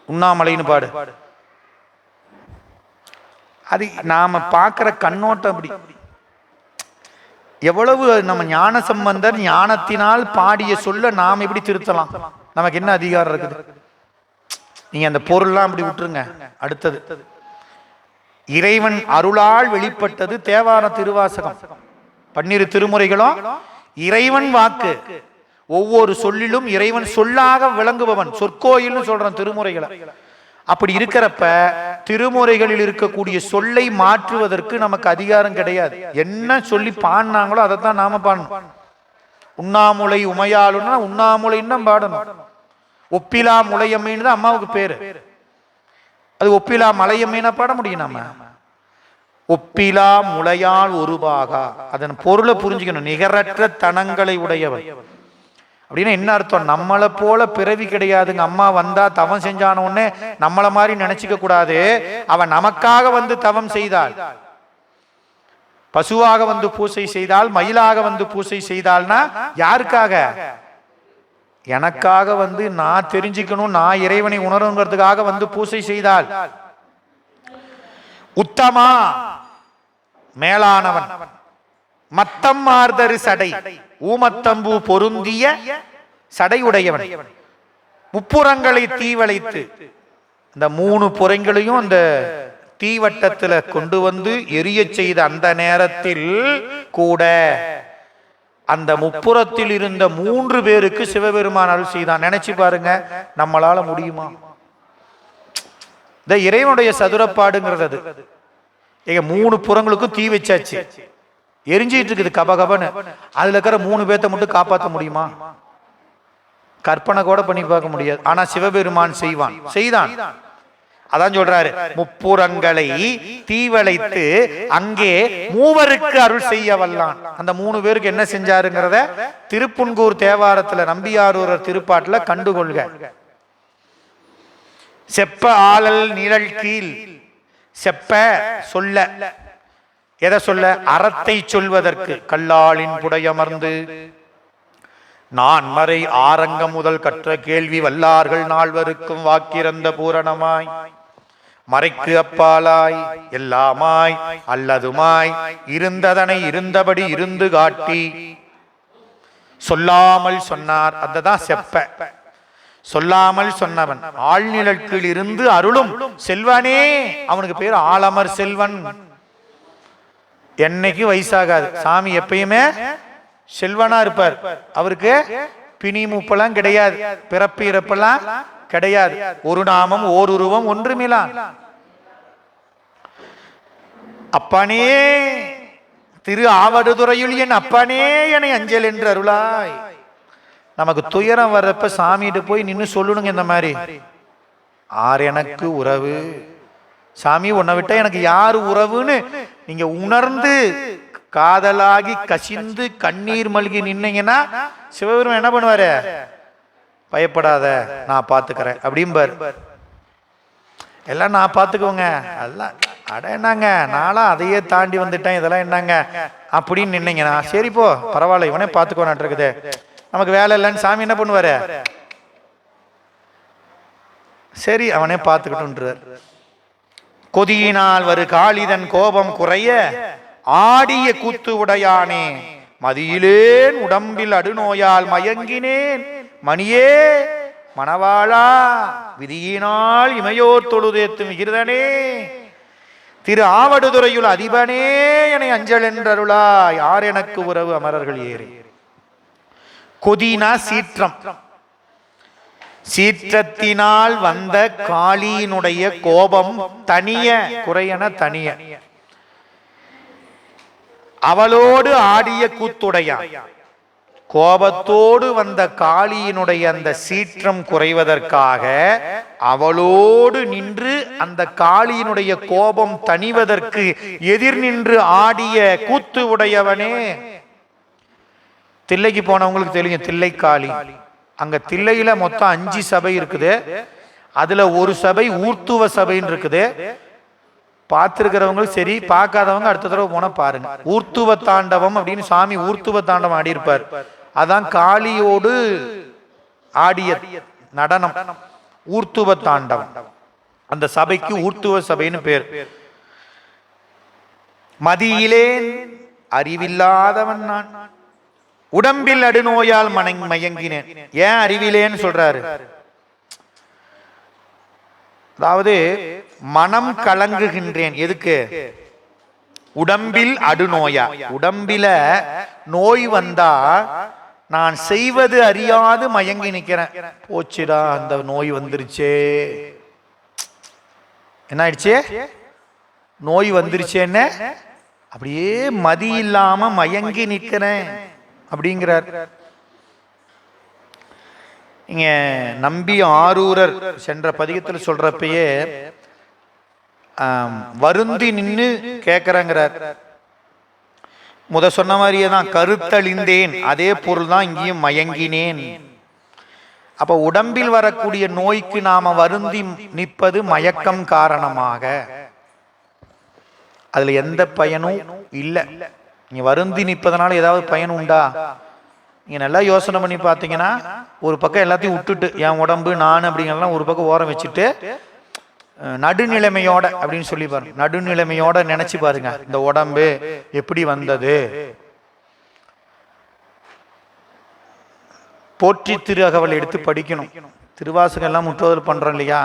Speaker 1: உண்ணாமலைன்னு பாடு. அது நாம பார்க்கிற கண்ணோட்டம் அப்படி. எவ்வளவு நம்ம ஞானசம்பந்தர் ஞானத்தினால் பாடிய சொல்ல நாம் எப்படி திருத்தலாம்? நமக்கு என்ன அதிகாரம் இருக்குது? நீங்க அந்த பொருள்லாம் அப்படி விட்டுருங்க. அடுத்தது, இறைவன் அருளால் வெளிப்பட்டது தேவார திருவாசகம். 12 திருமுறைகளும் இறைவன் வாக்கு. ஒவ்வொரு சொல்லிலும் இறைவன் சொல்லாக விளங்குபவன். சொற்கோயில்னு சொல்றான் திருமுறைகளை. அப்படி இருக்கிறப்ப திருமுறைகளில் இருக்கக்கூடிய சொல்லை மாற்றுவதற்கு நமக்கு அதிகாரம் கிடையாது. என்ன சொல்லி பாடினாங்களோ அதைத்தான் நாம பாடணும். உண்ணாமுலை உமையாளுன்னா உண்ணாமுலைன்னு தான் பாடணும். ஒப்பிலா முளையம்மைன்னு தான் அம்மாவுக்கு பேரு. அது ஒப்பிலா மலையம்மைனா பாட முடியும் நம்ம. ஒப்பிலா முளையால் ஒருபாகா, அதன் பொருளை புரிஞ்சுக்கணும். நிகரற்ற தனங்களை உடையவன் அப்படின்னா என்ன அர்த்தம்? நம்மளை போல பிறவி கிடையாதுங்க. அம்மா வந்தா தவம் செஞ்சானோன்னு நம்மளை மாதிரி நினைச்சுக்க கூடாது. அவன் நமக்காக வந்து தவம் செய்தாள். பசுவாக வந்து பூசை செய்தால், மயிலாக வந்து பூசை செய்தால்னா யாருக்காக? எனக்காக வந்து நான் தெரிஞ்சுக்கணும், நான் இறைவனை உணருங்கிறதுக்காக வந்து பூசை செய்தால். உத்தமா மேலானவன், மத்தம் மார்தரு சடை, ஊமத்தம்பு பொருந்திய சடையுடையவன், முப்புறங்களை தீவளைத்து, இந்த 3 புறங்களையும் அந்த தீவட்டத்தில் கொண்டு வந்து எரிய செய்த அந்த நேரத்தில் கூட அந்த முப்புறத்தில் இருந்த 3 பேருக்கு சிவபெருமான் அருள் செய்தான். நினைச்சு பாருங்க, நம்மளால முடியுமா? இந்த இறைவனுடைய சதுரப்பாடுங்கிறது அது. 3 புறங்களுக்கும் தீ வச்சாச்சு, எரிஞ்சிட்டு இருக்குது கபகபன்னு. அதுல இருக்கிற 3 பேர்த்த மட்டும் காப்பாற்ற முடியுமா? கற்பனை கூட பண்ணி பார்க்க முடியாது. ஆனா சிவபெருமான் செய்தான். அதான் சொல்றாரு, முப்புறங்களை தீவளைத்து அங்கே 3 அருள் செய்ய வல்லான். அந்த 3 பேருக்கு என்ன செஞ்சாருங்கிறத திருப்புன்கூர் தேவாரத்துல நம்பியாரூர் திருப்பாட்டுல கண்டுகொள்க. செப்ப ஆளல் நிழல் கீழ், செப்ப சொல்ல, எதை சொல்ல? அறத்தை சொல்வதற்கு. கல்லாளின் புடையமர்ந்து நான் மறை ஆரங்கம் முதல் கற்ற கேள்வி வல்லார்கள் நால்வருக்கும் வாக்கிறந்த பூரணமாய், மறைக்கு அப்பாலாய் எல்லாமாய் அல்லதுமாய் இருந்ததனை இருந்தபடி இருந்து காட்டி சொல்லாமல் சொன்னார். அதுதான் செப்ப. சொல்லாமல் சொன்னவன், ஆழ்நிழற்கில் இருந்து அருளும் செல்வனே. அவனுக்கு பேர் ஆலமர் செல்வன். என்னைக்கு வயசாகாது. சாமி எப்பயுமே செல்வனா இருப்பார். அவருக்கு பிணி மூப்பெல்லாம் கிடையாது, பிறப்பு இறப்பெல்லாம் கிடையாது. ஒரு நாமம் ஓர் உருவம் ஒன்றுமிலா. அப்பனே திரு ஆவடுதுறையுள் என் அப்பனே என அஞ்சல் என்று அருளாய். நமக்கு துயரம் வர்றப்ப சாமிகிட்ட போய் நின்று சொல்லணுங்க இந்த மாதிரி, ஆர் எனக்கு உறவு, சாமி உன்னை விட்டா எனக்கு யாரு உறவுன்னு நீங்க உணர்ந்து காதலாகி கசிந்து கண்ணீர் மல்கி நின்னீங்கன்னா சிவபெருமான் என்ன பண்ணுவாரு? பயப்படாத, நான் பாத்துக்கிறேன் அப்படிம்பார். எல்லாம் நான் பாத்துக்கோங்க, அதெல்லாம் அட என்னங்க, நாளா அதையே தாண்டி வந்துட்டேன், இதெல்லாம் என்னங்க அப்படின்னு நின்னீங்கன்னா சரி போ பரவாயில்ல, இவனே பாத்துக்கோனான் இருக்குது, நமக்கு வேலை இல்லைன்னு சாமி என்ன பண்ணுவாரு? சரி அவனே பார்த்துக்கிட்டு. கொதியினால் வரு காளிதன் கோபம் குறைய ஆடிய கூத்து உடையானே, மதியிலேன் உடம்பில் அடுநோயால் மயங்கினேன் மணியே மணவாளா, விதியினால் இமையோர் தொழுதேத்தும் விகிர்தனே, திரு ஆவடுதுறையுள் அதிபனே என அஞ்சல் என்றருளா, யார் எனக்கு உறவு அமரர்கள் ஏறி. கொதினா சீற்றம், சீற்றத்தினால் வந்த காளியினுடைய கோபம் தனிய, குறையன தனிய, அவளோடு ஆடிய கூத்துடையான். கோபத்தோடு வந்த காளியினுடைய அந்த சீற்றம் குறைவதற்காக அவளோடு நின்று அந்த காளியினுடைய கோபம் தணிவதற்கு எதிர் நின்று ஆடிய கூத்து உடையவனே. தில்லைக்கு போனவங்களுக்கு தெரியும், தில்லைக்காளி. அங்க தில்லையில மொத்தம் 5 சபை இருக்குது. அதுல ஒரு சபை ஊர்த்துவ சபைன்னு இருக்குது. பார்த்திருக்கிறவங்களும் சரி, பார்க்காதவங்க அடுத்த தடவை போன பாருங்க. ஊர்த்துவ தாண்டவம் அப்படின்னு சாமி ஊர்த்துவ தாண்டவம் ஆடி இருப்பார். அதான் காளியோடு ஆடிய நடனம் ஊர்த்துவ தாண்டவம். அந்த சபைக்கு ஊர்த்துவ சபைன்னு பேர். மதியிலேன் அறிவில்லாதவன் நான், உடம்பில் அடுநோயால் மயங்கினேன். ஏன் அறிவிலேன்னு சொல்றாரு? அதாவது மனம் கலங்குகின்றேன். எதுக்கு? உடம்பில் அடுநோயா, உடம்பில நோய் வந்தா நான் செய்வது அறியாது மயங்கி நிக்கிறேன். போச்சுடா அந்த நோய் வந்துருச்சே, என்ன ஆயிடுச்சு? நோய் வந்துருச்சேன்னு அப்படியே மதி இல்லாம மயங்கி நிக்கிறேன் அப்படிங்கிறார். இங்க நம்பி ஆரூரர் சென்ற பதிகத்தில் சொல்றப்பயே வருந்தி நின்று கேட்கிறங்கிறார். சொன்ன மாதிரியே தான் கருத்தழிந்தேன், அதே பொருள் தான் இங்கேயும் மயங்கினேன். அப்ப உடம்பில் வரக்கூடிய நோய்க்கு நாம வருந்தி நிற்பது மயக்கம் காரணமாக. அதுல எந்த பயனும் இல்லை. நீங்க வருந்தி நிற்பதனால ஏதாவது பயன் உண்டா? நீங்க நல்லா யோசனை பண்ணி பார்த்தீங்கன்னா, ஒரு பக்கம் எல்லாத்தையும் விட்டுட்டு என் உடம்பு நான் அப்படிங்கிறலாம் ஒரு பக்கம் ஓரம் வச்சுட்டு நடுநிலைமையோட அப்படின்னு சொல்லி பாருங்க, நடுநிலைமையோட நினைச்சு பாருங்க இந்த உடம்பு எப்படி வந்தது. போற்றி திரு அகவல் எடுத்து படிக்கணும். திருவாசகம் எல்லாம் முற்றுதல் பண்றோம் இல்லையா?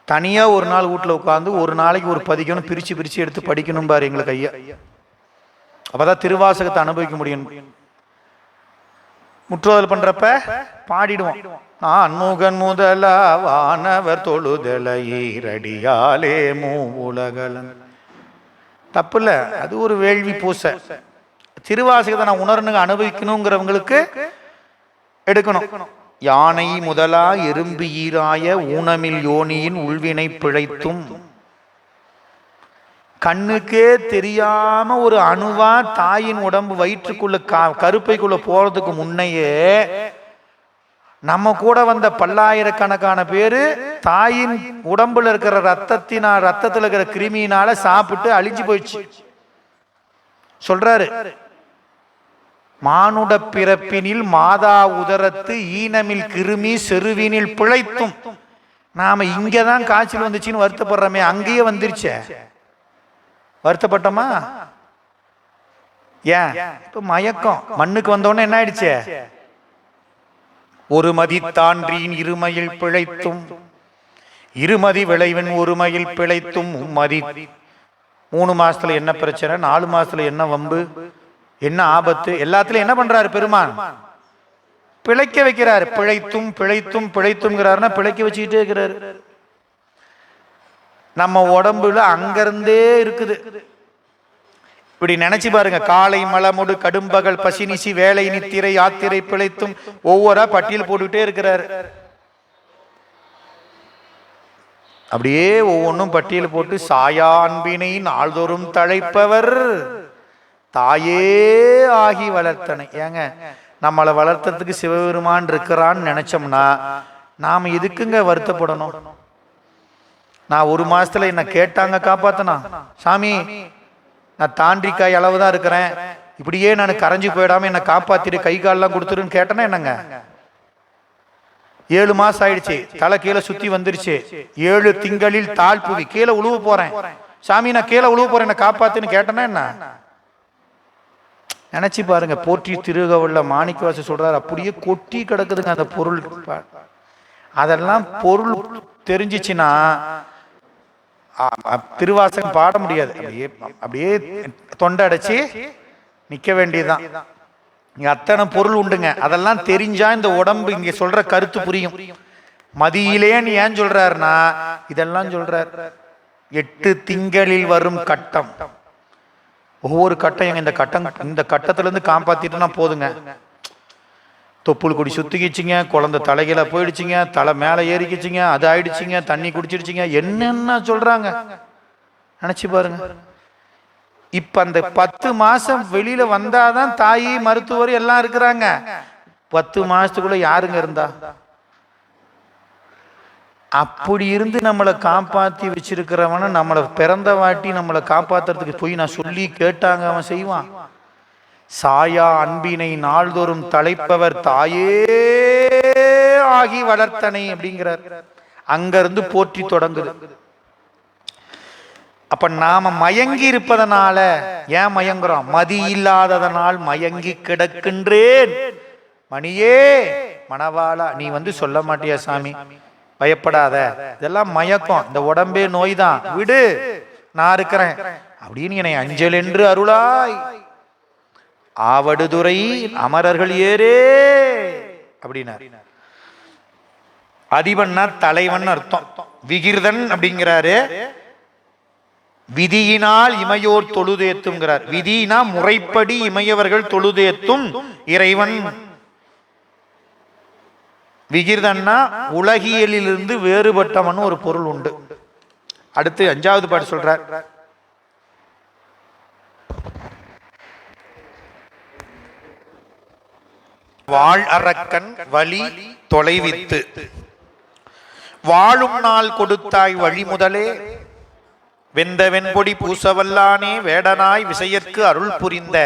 Speaker 1: தனியா ஒரு நாள் வீட்டுல உட்காந்து ஒரு நாளைக்கு ஒரு பதிக்கணும், பிரிச்சு பிரிச்சு எடுத்து படிக்கணும் பாரு எங்களுக்கு ஐயா. அப்பதான் திருவாசகத்தை அனுபவிக்க முடியும். முற்றுதல் பண்றப்ப பாடிடுவோம், நான் முகன் முதலா வானவர் தொழுதலையீரடியாலே மூவுலகலன். தப்பு இல்ல, அது ஒரு வேள்வி பூசை. திருவாசகத்தை நான் உணர்னுங்க அனுபவிக்கணுங்கிறவங்களுக்கு எடுக்கணும். யானை முதலா எறும்பு ஈராய ஊனமில் யோனியின் உள்வினை பிழைத்தும். கண்ணுக்கே தெரியாம ஒரு அணுவா தாயின் உடம்பு வயிற்றுக்குள்ள கருப்பைக்குள்ள போறதுக்கு முன்னையே நம்ம கூட வந்த பல்லாயிரக்கணக்கான பேரு தாயின் உடம்புல இருக்கிற ரத்தத்துல இருக்கிற கிருமியினால சாப்பிட்டு அழிஞ்சு போயிடுச்சு சொல்றாரு. மானுட பிறப்பினில் மாதா உதரத்து ஈனமில் கிருமி செருவினில் பிழைத்தும். நாம இங்கதான் காய்ச்சல் வந்துச்சுன்னு வருத்தப்படுறோமே, அங்கேயே வந்துருச்சே, வருத்தப்பட்டோமா? ஏன்? இப்ப மயக்கம் மண்ணுக்கு வந்தோடனே என்ன ஆயிடுச்சு? ஒரு மதி தான்றியின் இருமையில் பிழைத்தும், இருமதி விளைவின் ஒருமையில் பிழைத்தும், மும்மதி 3 மாசத்துல என்ன பிரச்சனை, 4 மாசத்துல என்ன வம்பு, என்ன ஆபத்து, எல்லாத்துலயும் என்ன பண்றாரு பெருமான்? பிழைக்க வைக்கிறாரு. பிழைத்தும் பிழைத்தும் பிழைத்தும்ங்கிறாருன்னா பிழைக்க வச்சுக்கிட்டே இருக்கிறாரு. நம்ம உடம்புல அங்கிருந்தே இருக்குது. இப்படி நினைச்சு பாருங்க, காலை மலமுடு கடும்பகல் பசினிசி வேலை நித்திரை யாத்திரை பிழைத்தும் ஒவ்வொரு பட்டியல் போட்டுக்கிட்டே இருக்கிறாரு. அப்படியே ஒவ்வொன்றும் பட்டியல் போட்டு சாயா அன்பினை நாள்தோறும் தழைப்பவர் தாயே ஆகி வளர்த்தனை. ஏங்க, நம்மளை வளர்த்ததுக்கு சிவபெருமான் இருக்கிறான்னு நினைச்சோம்னா நாம எதுக்குங்க வருத்தப்படணும்? நான் 1 மாசத்துல என்ன கேட்டாங்க காப்பாத்தனா, சாமி நான் தாண்டிக்காய் அளவுதான் இருக்கிறேன், இப்படியே நான் கரைஞ்சு போயிடாம என்ன காப்பாத்திட்டு கை காலெல்லாம் கொடுத்துருன்னு கேட்டேன்னா என்னங்க? 7 மாசம் ஆயிடுச்சு, தலை கீழே சுத்தி வந்துருச்சு, 7 திங்களில் தாழ் புவி கீழே உழுவ போறேன், சாமி நான் கீழே உழுவ போறேன் என்ன காப்பாத்துன்னு கேட்டேன்னா என்ன? நினைச்சு பாருங்க. போற்றி திருகவல்ல மாணிக்கவாச சொல்றாரு, அப்படியே கொட்டி கிடக்குதுங்க அந்த பொருள். அதெல்லாம் பொருள் தெரிஞ்சிச்சுன்னா திருவாசகம் பாட முடியாது. அப்படியே தொண்டை அடைச்சு நிக்க வேண்டியதுதான். இங்க அத்தனை பொருள் உண்டுங்க. அதெல்லாம் தெரிஞ்சா இந்த உடம்பு இங்க சொல்ற கருத்து புரியும். மதியிலேன்னு ஏன் சொல்றாருன்னா இதெல்லாம் சொல்றார். 8 திங்களில் வரும் கட்டம், ஒவ்வொரு கட்டம் இந்த கட்டத்துல இருந்து காப்பாத்திட்டுனா போதுங்க. தொப்புள் கொடி சுத்திக்கிச்சிங்க, குழந்தை தலைகீழ போயிடுச்சிங்க, தலை மேல ஏறிக்கிச்சிங்க, அது ஆயிடுச்சிங்க, தண்ணி குடிச்சிடுச்சிங்க, என்னென்ன சொல்றாங்க நினைச்சு பாருங்க. இப்ப அந்த 10 மாசம் வெளியில வந்தாதான் தாய் மருத்துவர் எல்லாம் இருக்கிறாங்க. 10 மாசத்துக்குள்ள யாருங்க இருந்தா? அப்படி இருந்து நம்மளை காப்பாத்தி வச்சிருக்கிறவன நம்மளை பிறந்த வாட்டி நம்மளை காப்பாத்துறதுக்கு போய் நான் சொல்லி கேட்டாங்க அவன் செய்வான். சாயா அன்பினை நாள்தோறும் தழைப்பவர் தாயே ஆகி வளர்த்தனை அப்படிங்கிறார். அங்க இருந்து போற்றி தொடங்குது. அப்ப நாம மயங்கி இருப்பதனால ஏன் மயங்குறோம்? மதி இல்லாததனால் மயங்கி கிடக்கின்றேன். மணியே மணவாளா நீ சொல்ல மாட்டியா சாமி, பயப்படாத, இதெல்லாம் மயக்கம், இந்த உடம்பே நோய் தான், விடு நான் இருக்கிறேன் அப்படின்னு என்னை அஞ்சல் என்று அருளாய். ஆவடுதுறை அமரர்கள் ஏரே அப்படின்னா அதிபன்னா தலைவன் அர்த்தம். விகிர்தன் அப்படிங்கிறாரு. விதியினால் இமையோர் தொழுதேத்துங்கிறார். விதினா முறைப்படி இமையவர்கள் தொழுதேத்தும் இறைவன். விகிர்தன்னா உலகியலிலிருந்து வேறுபட்டவன் ஒரு பொருள் உண்டு. அடுத்து 5வது பாட்டு சொல்றார். வாழ் அரக்கன் வழி தொலைவித்து வாழும் நாள் கொடுத்தாய் வழி முதலே வெந்த வெண்பொடி பூசவல்லானே வேடனாய் விசையற்கு அருள் புரிந்த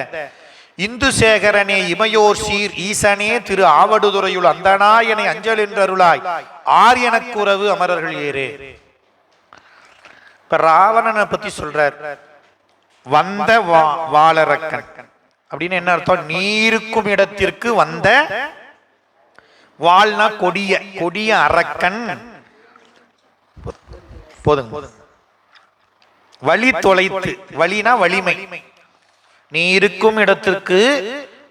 Speaker 1: இந்து சேகரனே இமையோர் சீர் ஈசனே திரு ஆவடுதுறையுள் அந்தனாய் என அஞ்சல் என்று அருளாய் ஆர் எனக்கு உறவு அமரர்கள் ஏறே. இப்ப ராவணனை பத்தி சொல்றார். வந்த வாளரக்கன் அப்படின்னு என்ன அர்த்தம்? நீருக்கும் இடத்திற்கு வந்த வாழ்னா கொடிய கொடிய அரக்கன். போதுங்க. வழி தொலைத்து, வழினா வலிமை. நீ இருக்கும் இடத்திற்கு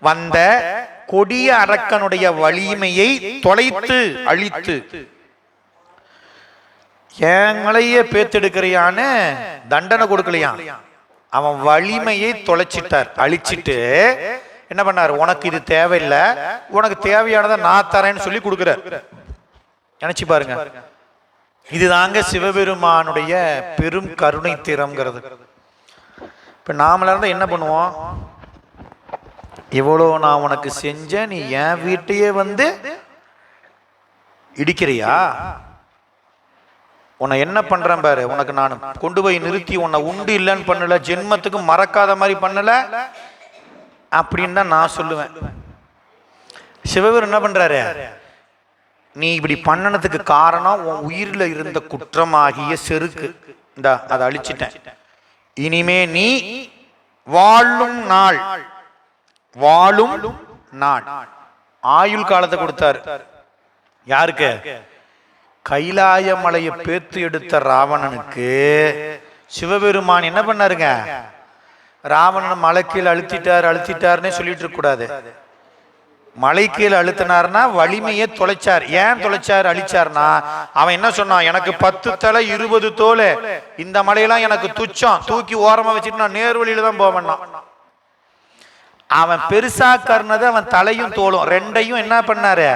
Speaker 1: வந்த கொடிய அரக்கனுடைய வலிமையை தொலைத்து அழித்து எங்களையே பேத்தெடுக்கிறையான தண்டனை கொடுக்கலையா, அவன் வலிமையை தொலைச்சிட்டார், அழிச்சிட்டு என்ன பண்ணார்? உனக்கு இது தேவையில்லை, உனக்கு தேவையானதை நான் தரேன்னு சொல்லி கொடுக்கிறார். நினைச்சு பாருங்க. இதுதாங்க சிவபெருமானுடைய பெரும் கருணை திறம்ங்கிறது. இப்ப நாமளா இருந்தா என்ன பண்ணுவோம்? இவ்வளோ நான் உனக்கு செஞ்ச, நீ என் வீட்டையே வந்து இடிக்கிறியா? உன்னை என்ன பண்றேன் பாரு, உனக்கு நான் கொண்டு போய் நிறுத்தி உன்னை உண்டு இல்லைன்னு பண்ணல, ஜென்மத்துக்கு மறக்காத மாதிரி பண்ணல அப்படின்னு தான் நான் சொல்லுவேன். சிவபெருமான் என்ன பண்றாரு? நீ இப்படி பண்ணனதுக்கு காரணம் உன் உயிரில் இருந்த குற்றமாகிய செருக்கு, இந்த அதை அழிச்சிட்டேன். இனிமே நீ வாழும் நாள், வாழும் நாள் ஆயுள் காலத்தை கொடுத்தாரு. யாருக்கு? கைலாய மலையை பேத்து எடுத்த ராவணனுக்கு சிவபெருமான் என்ன பண்ணாருங்க? ராவணன் மலை கீழே அழுத்திட்டாருன்னே சொல்லிட்டு இருக்க கூடாது. மலை கீழே அழுத்தினார்னா வலிமையை தொலைச்சார். ஏன் தொலைச்சார், அழிச்சார்னா அவன் என்ன சொன்னான்? எனக்கு 10 தலை 20 தோல், இந்த மலையெல்லாம் எனக்கு துச்சம், தூக்கி ஓரமா வச்சுட்டு நான் நேர்வழியில தான் போவேன்னா. அவன் பெருசா கர்னது அவன் தலையும் தோலும் ரெண்டையும் என்ன பண்ணாரு?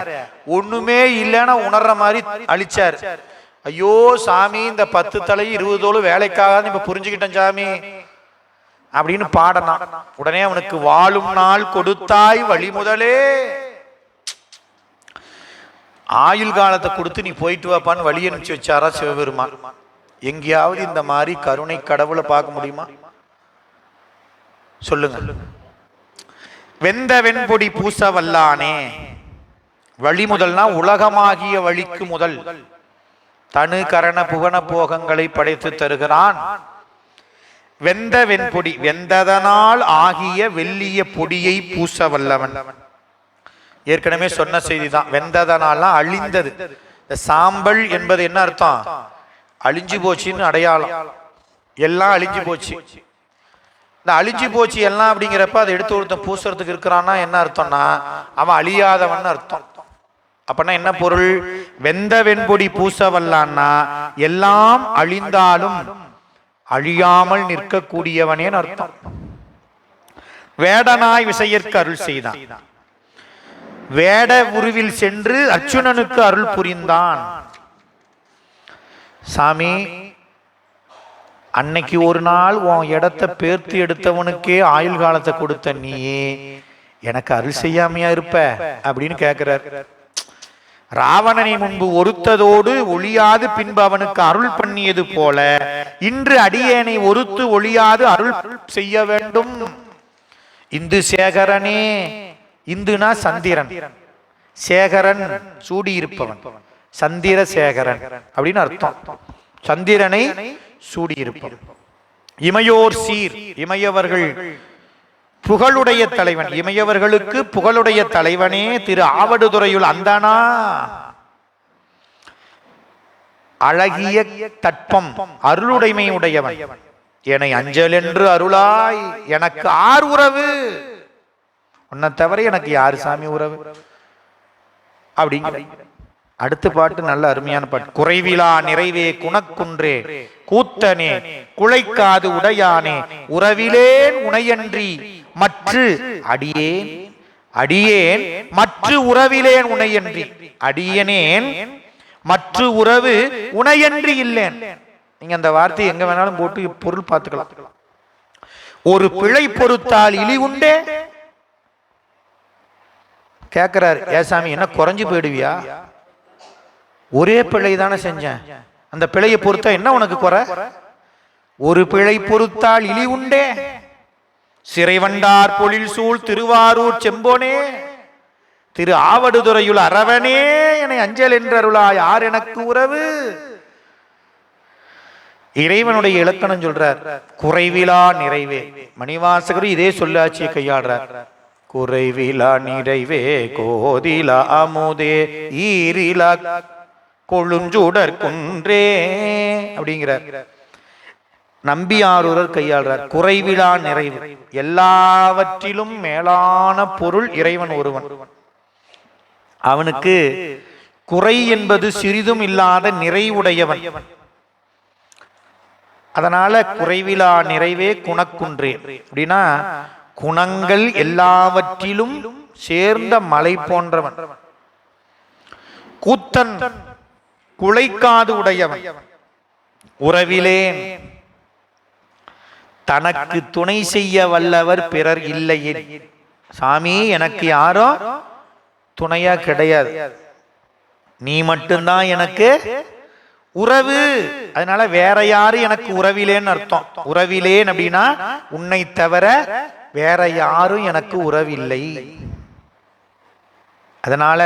Speaker 1: ஒண்ணுமே இல்லைன்னா உணர்ற மாதிரி அழிச்சார். ஐயோ சாமி, இந்த 10 தலை 20 தோல் வேலைக்காக இப்ப புரிஞ்சுக்கிட்டேன் சாமி அப்படின்னு பாடனான். உடனே அவனுக்கு வாழும் நாள் கொடுத்தாய் வழி முதலே, ஆயுள் காலத்தை கொடுத்து நீ போயிட்டு வாப்பான்னு வழி அனுப்பிச்சு வச்சாரா சிவபெருமான். எங்கேயாவது இந்த மாதிரி கருணை கடவுளை பார்க்க முடியுமா? சொல்லுங்க. வெந்த வெண்பொடி பூச வல்லானே, வழி முதல்னா உலகமாகிய வழிக்கு முதல், தனு கரண புவன போகங்களை படைத்து தருகிறான். வெந்த வெண்பொடி, வெந்ததனால் ஆகிய வெள்ளிய பொடியை பூச வல்லவன். ஏற்கனவே சொன்ன செய்தி தான். வெந்ததனால அழிந்தது. இந்த சாம்பல் என்பது என்ன அர்த்தம்? அழிஞ்சு போச்சுன்னு அடையாளம். எல்லாம் அழிஞ்சு போச்சு. இந்த அழிஞ்சு போச்சு எல்லாம் அப்படிங்கிறப்ப அதை எடுத்து ஒருத்தன் பூசுறதுக்கு இருக்கிறான்னா என்ன அர்த்தம்னா அவன் அழியாதவன் அர்த்தம். அப்படின்னா என்ன பொருள்? வெந்த வெண்பொடி பூச வல்லான்னா எல்லாம் அழிந்தாலும் அழியாமல் நிற்கக்கூடியவனே அர்த்தம். வேடனாய் விசையற்கு அருள் செய்தான். வேட உருவில் சென்று அர்ச்சுனனுக்கு அருள் புரிந்தான். சாமி, அன்னைக்கு ஒரு நாள் உன் இடத்தை பேர்த்து எடுத்தவனுக்கே ஆயுள் காலத்தை கொடுத்த நீயே எனக்கு அருள் செய்யாமையா இருப்ப அப்படின்னு கேட்கிறார். ராவணனை முன்பு ஒருத்ததோடு ஒளியாது பின்பு அவனுக்கு அருள் பண்ணியது போல இன்று அடியேனை ஒருத்து ஒளியாது அருள் செய்ய வேண்டும். இந்து சேகரனே, இந்துனா சந்திரன், சேகரன் சூடியிருப்பவன், சந்திர சேகரன் அப்படின்னு அர்த்தம். சந்திரனை சூடியிருப்பவன். இமையோர் சீர், இமையவர்கள் புகழுடைய தலைவன், இமையவர்களுக்கு புகழுடைய தலைவனே திரு ஆவடுதுறையுள் அந்தனா, அழகிய தட்பம் அருளுடைமை உடையவன், என்னை அஞ்சல் என்று அருளாய் எனக்கு ஆர் உறவு? உன்னை தவிர எனக்கு யாரு சாமி உறவு அப்படிங்கிற. அடுத்த பாட்டு நல்ல அருமையான பாட்டு. குறைவிலா நிறைவே குணக்குன்றே கூத்தனே குழைக்காது உடையானே உறவிலேன் உனையன்றி மற்று அடியேன் அடியேன் மற்ற உறவிலேன் உனையன்றி, அடியனேன் மற்ற உறவு உனையன்றி இல்லேன். நீங்க அந்த வார்த்தை எங்க வேணாலும் போட்டு பொருள் பார்த்துக்கலாம். ஒரு பிழை பொறுத்தால் இழி உண்டே கேட்கிறார். ஏசாமி என்ன குறைஞ்சு போயிடுவியா? ஒரே பிழை தானே செஞ்சேன், அந்த பிழையை பொறுத்தா என்ன உனக்கு குறை? ஒரு பிழை பொறுத்தால் இழி உண்டே. சிறைவண்டார் பொழில் சூழ் திருவாரூர் செம்போனே, திரு ஆவடுதுறையுள் அரவனே, என அஞ்சல் என்றருளா யார் எனக்கு உறவு. இறைவனுடைய இலக்கணம் சொல்றார், குறைவிலா நிறைவே. மணிவாசகர் இதே சொல்லாட்சியை கையாடுறார். குறைவிலா நிறைவே கோதிலா அமுதே ஈரிலா கொழுஞ்சுடர் குன்றே அப்படிங்கிறார். நம்பியாரூரர் கையாள்றார். குறைவிலா நிறைவு, எல்லாவற்றிலும் மேலான பொருள் இறைவன் ஒருவன். அவனுக்கு குறை என்பது சிறிதும் இல்லாத நிறைவுடையவன். அதனால குறைவிலா நிறைவே குணக்குன்றே அப்படின்னா குணங்கள் எல்லாவற்றிலும் சேர்ந்த மலை போன்றவன். கூத்தன் குலைக்காது உடையவன். உறவிலேன், தனக்கு துணை செய்ய வல்லவர் பிறர் இல்லையே. சாமி எனக்கு யாரோ துணையா கிடையாது, நீ மட்டும்தான் எனக்கு உறவு. அதனால வேற யாரு எனக்கு உறவிலேன்னு அர்த்தம். உறவிலேன் அப்படின்னா உன்னை தவிர வேற யாரும் எனக்கு உறவில்லை. அதனால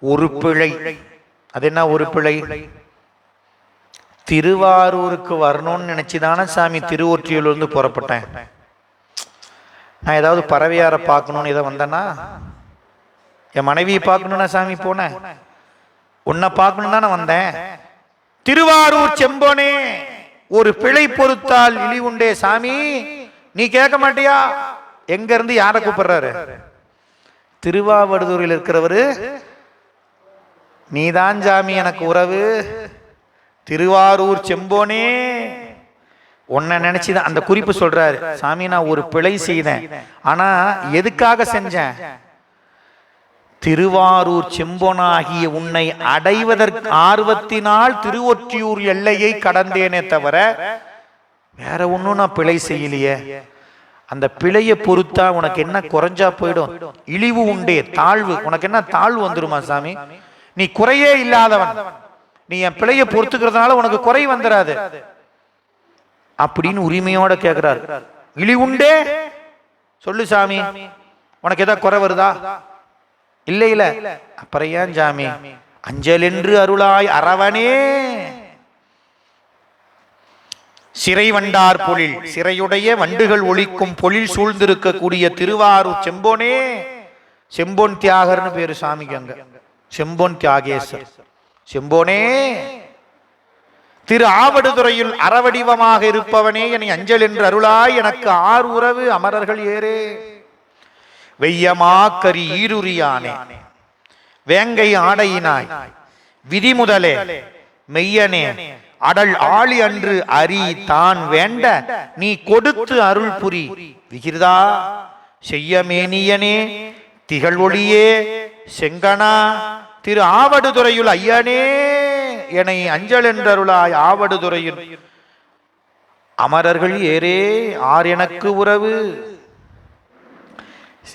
Speaker 1: ஒரு பிழை, அது என்ன ஒரு பிழை? திருவாரூருக்கு வரணும்னு நினைச்சுதானே சாமி திருவொற்றியூர்ல புறப்பட்டேன். நான் ஏதாவது பறவையார பார்க்கணும்னு இதை வந்தேன்னா, என் மனைவியை பார்க்கணும்னா சாமி போனேன், உன்னை பார்க்கணும் தானே வந்தேன். திருவாரூர் செம்போனே, ஒரு பிழை பொறுத்தால் இழி உண்டே. சாமி நீ கேட்க மாட்டியா? எங்க இருந்து யார கூப்பிடுறாரு? திருவாவடுதுறையில் இருக்கிறவரு, நீதான் சாமி எனக்கு உறவு. திருவாரூர் செம்போனே, உன்னை நினைச்சுதான் அந்த குறிப்பு சொல்றாரு. சாமி நான் ஒரு பிழை செய்தேன், ஆனா எதுக்காக செஞ்சேன்? திருவாரூர் செம்போனாகிய உன்னை அடைவதற்கு ஆர்வத்தினால் திருவொற்றியூர் எல்லையை கடந்தேனே தவிர வேற ஒன்னும் நான் பிழை செய்யலையே. அந்த பிழையை பொறுத்தா உனக்கு என்ன குறைஞ்சா போயிடும்? இழிவு உண்டே, தாழ்வு. உனக்கு என்ன தாழ்வு வந்துருமா சாமி? நீ குறையே இல்லாதவன், நீ என் பிழையை பொறுத்துக்கிறதுனால உனக்கு குறை வந்துடாது அப்படின்னு உரிமையோட கேட்கிறார். இழிவுண்டே சொல்லு சாமி, உனக்கு ஏதாவது குறை வருதா? இல்ல இல்ல. அப்புறம் ஏன் சாமி? அஞ்சல் என்று அருளாய் அரவனே. சிறை வண்டார் பொழில், சிறையுடைய வண்டுகள் ஒழிக்கும் பொழில் சூழ்ந்திருக்கக்கூடிய திருவாரூர் செம்போனே. செம்போன் தியாகர்னு பேரு சாமிக்கு அங்க, செம்போன் தியாகேசர். செம்போனே, திரு ஆவடுதுறையில் அறவடிவமாக இருப்பவனே, என்னை அஞ்சல் என்று அருளாய் எனக்கு ஆறு உறவு அமரர்கள் ஏறே. வெய்யமாக்கரி ஈருரியானே, வேங்கை ஆடையினாய் விதிமுதலே மெய்யனே, அடல் ஆளி அன்று அரி தான் வேண்ட நீ கொடுத்து அருள் புரி விகிர்தா. செய்யமேனியனே திகழ் ஒளியே செங்கனா, திரு ஆவடுதுறையுள் ஐயனே, என்னை அஞ்சல் என்றருளாய் ஆவடுதுறையில் அமரர்கள் ஏறே. ஆர் எனக்கு உறவு.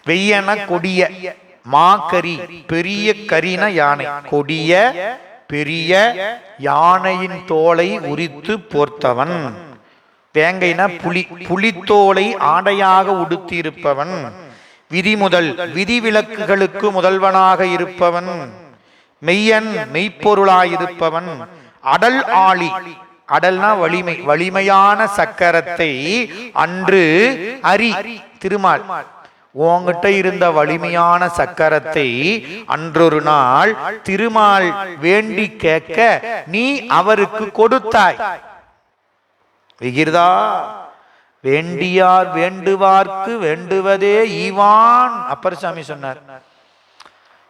Speaker 1: வெய்யன கொடிய, மாக்கரி பெரிய கரின யானை, கொடிய பெரிய யானையின் தோலை உரித்து போர்த்தவன். வேங்கைனா புலி, புலித்தோலை ஆடையாக உடுத்தி இருப்பவன். விதிமுதல், விதிவிலக்குகளுக்கு முதல்வனாக இருப்பவன். மெய்யன், மெய்ப்பொருளாயிருப்பவன். அடல் ஆளி, அடல்னா வலிமை, வலிமையான சக்கரத்தை அன்று அரி திருமால், உன்கிட்ட இருந்த வலிமையான சக்கரத்தை அன்றொரு நாள் திருமால் வேண்டி கேட்க நீ அவருக்கு கொடுத்தாய். விகிர்தா, வேண்டியார் வேண்டுவார்க்கு வேண்டுவதே ஈவான். அப்பர் சாமி சொன்னார்.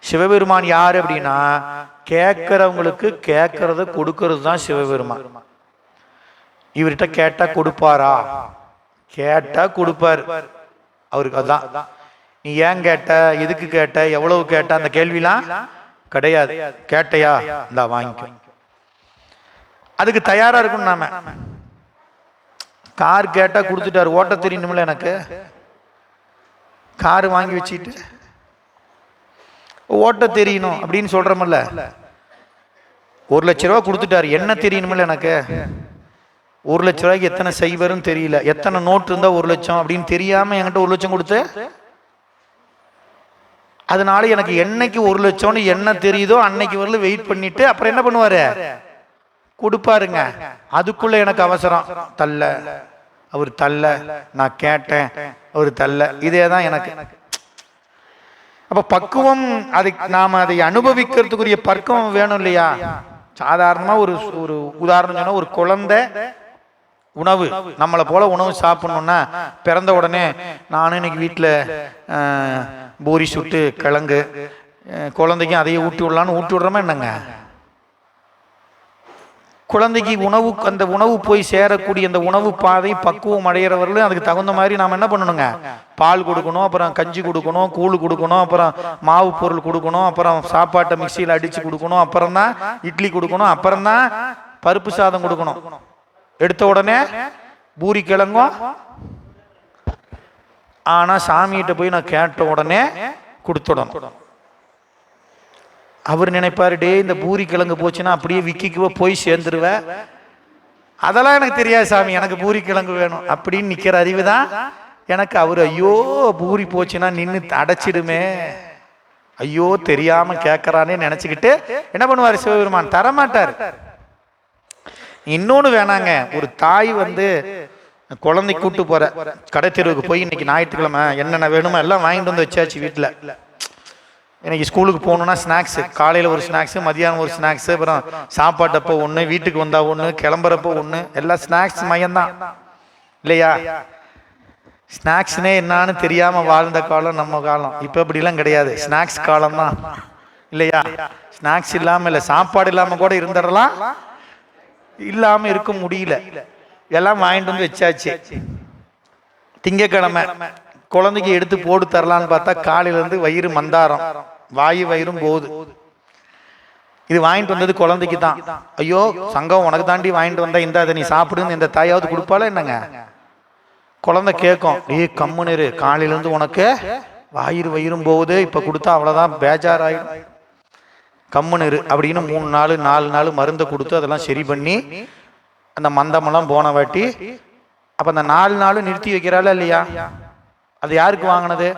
Speaker 1: சிவபெருமான் யாரு அப்படின்னா, கேட்கிறவங்களுக்கு கேட்கறத கொடுக்கறது தான் சிவபெருமான். இவர்கிட்ட கேட்டா கொடுப்பாரா? கேட்டா கொடுப்பார். அவருக்கு அதான் நீ ஏன் கேட்ட, எதுக்கு கேட்ட, எவ்வளவு கேட்ட, அந்த கேள்விலாம் கிடையாது. கேட்டையா, இந்த வாங்கிக்க. அதுக்கு தயாரா இருக்கணும். நாம கார் கேட்டா கொடுத்துட்டாரு, ஓட்ட தெரியணும்ல எனக்கு. கார் வாங்கி வச்சுட்டு ஓட்ட தெரியணும் அப்படின்னு சொல்றோம்ல. 1 லட்ச ரூபா கொடுத்துட்டாரு, என்ன தெரியணும்ல எனக்கு. 1 லட்ச ரூபாய்க்கு எத்தனை செய்வரும் தெரியல, எத்தனை நோட்டு இருந்தா 1 லட்சம் அப்படின்னு தெரியாம என்கிட்ட 1 லட்சம் கொடுத்து, அதனால எனக்கு என்னைக்கு 1 லட்சம்னு என்ன தெரியுதோ அன்னைக்கு வரல வெயிட் பண்ணிட்டு அப்புறம் என்ன பண்ணுவாரு, கொடுப்பாருங்க. அதுக்குள்ள எனக்கு அவசரம். தள்ள அவர் தள்ள, நான் கேட்டேன் அவர் தள்ள, இதேதான் எனக்கு. அப்ப பக்குவம், அதை நாம அதை அனுபவிக்கிறதுக்குரிய பக்குவம் வேணும் இல்லையா. சாதாரணமா ஒரு உதாரணம் சொன்னா, ஒரு குழந்தை உணவு நம்மளை போல உணவு சாப்பிடணும்னா பிறந்த உடனே நானும் இன்னைக்கு வீட்டில் பூரி சுட்டு கிழங்கு குழந்தைக்கும் அதையே ஊட்டி விடலான்னு ஊட்டி விடுறோமா என்னங்க. குழந்தைக்கு உணவு, அந்த உணவு போய் சேரக்கூடிய அந்த உணவு பாதை பக்குவம் அடைகிறவர்களும் அதுக்கு தகுந்த மாதிரி நாம் என்ன பண்ணணுங்க, பால் கொடுக்கணும், அப்புறம் கஞ்சி கொடுக்கணும், கூழ் கொடுக்கணும், அப்புறம் மாவு பொருள் கொடுக்கணும், அப்புறம் சாப்பாட்டை மிக்சியில் அடித்து கொடுக்கணும், அப்புறம் தான் இட்லி கொடுக்கணும், அப்புறம் தான் பருப்பு சாதம் கொடுக்கணும். எடுத்த உடனே பூரி கிழங்கும். ஆனா சாமிகிட்ட போய் நான் கேட்ட உடனே கொடுத்துடணும். அவர் நினைப்பாரு, டே இந்த பூரி கிழங்கு போச்சுன்னா அப்படியே விக்கிக்குவ போய் சேர்ந்துருவ, அதெல்லாம் எனக்கு தெரியாது சாமி, எனக்கு பூரி கிழங்கு வேணும் அப்படின்னு நிக்கிற அறிவு தான் எனக்கு. அவரு ஐயோ பூரி போச்சுன்னா நின்று அடைச்சிடுமே, ஐயோ தெரியாம கேட்கறானே நினைச்சுக்கிட்டு என்ன பண்ணுவாரு சிவபெருமான், தரமாட்டார். இன்னொன்னு வேணாங்க, ஒரு தாய் குழந்தை கூட்டு போற கடை தெருவுக்கு போய், இன்னைக்கு ஞாயிற்றுக்கிழமை என்னென்ன வேணுமோ எல்லாம் வாங்கிட்டு வந்து வச்சாச்சு வீட்டில். இன்னைக்கு ஸ்கூலுக்கு போகணுன்னா ஸ்நாக்ஸ், காலையில் ஒரு ஸ்நாக்ஸு, மதியானம் ஒரு ஸ்நாக்ஸு, அப்புறம் சாப்பாட்டப்போ ஒன்று, வீட்டுக்கு வந்தா ஒன்று, கிளம்புறப்போ ஒன்று, எல்லாம் ஸ்நாக்ஸ் மயம்தான் இல்லையா. ஸ்நாக்ஸ்னே என்னான்னு தெரியாம வாழ்ந்த காலம் நம்ம காலம். இப்போ அப்படிலாம் கிடையாது, ஸ்நாக்ஸ் காலம் தான் இல்லையா. ஸ்நாக்ஸ் இல்லாம இல்லை, சாப்பாடு இல்லாம கூட இருந்துடலாம், இல்லாம இருக்க முடியல, எல்லாம் வாங்கிட்டு வந்து வச்சாச்சு. திங்கக்கிழமை குழந்தைக்கு எடுத்து போட்டு தரலான்னு பார்த்தா காலையில இருந்து வயிறு மந்தாரம், வயிறும் போகுது. இது வாங்கிட்டு வந்தது குழந்தைக்கு தான். ஐயோ சங்கம் உனக்கு தாண்டி வாங்கிட்டு வந்தா, இந்த அதை நீ சாப்பிடுன்னு இந்த தாயாவது கொடுப்பால என்னங்க. குழந்தை கேட்கும், கம்முனிரு, காலையில இருந்து உனக்கு வயிறும் போகுது, இப்ப கொடுத்தா அவ்வளவுதான் பேஜாராயிடும், கம்முனிரு அப்படின்னு 3 நாள் 4 நாள் மருந்தை கொடுத்து அதெல்லாம் சரி பண்ணி அந்த மந்தமெல்லாம் போன வாட்டி அப்ப அந்த 4 நாள் நிறுத்தி வைக்கிறாள் இல்லையா. அது யாருக்கு வாங்கினது,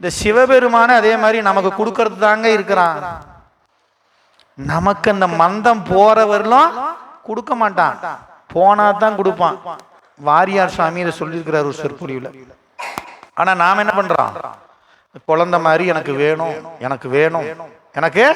Speaker 1: இந்த சிவபெருமான. அதே மாதிரி நமக்கு கொடுக்கறது தாங்க இருக்கிறான். நமக்கு அந்த மந்தம் போறவர்களும் கொடுக்க மாட்டான், போனா தான் கொடுப்பான். வாரியார் சுவாமி இதை சொல்லியிருக்கிறார் ஒரு சொற்பொழிவுல. ஆனா நாம என்ன பண்றோம், குழந்தை மாதிரி எனக்கு வேணும் எனக்கு வேணும் எனக்கு.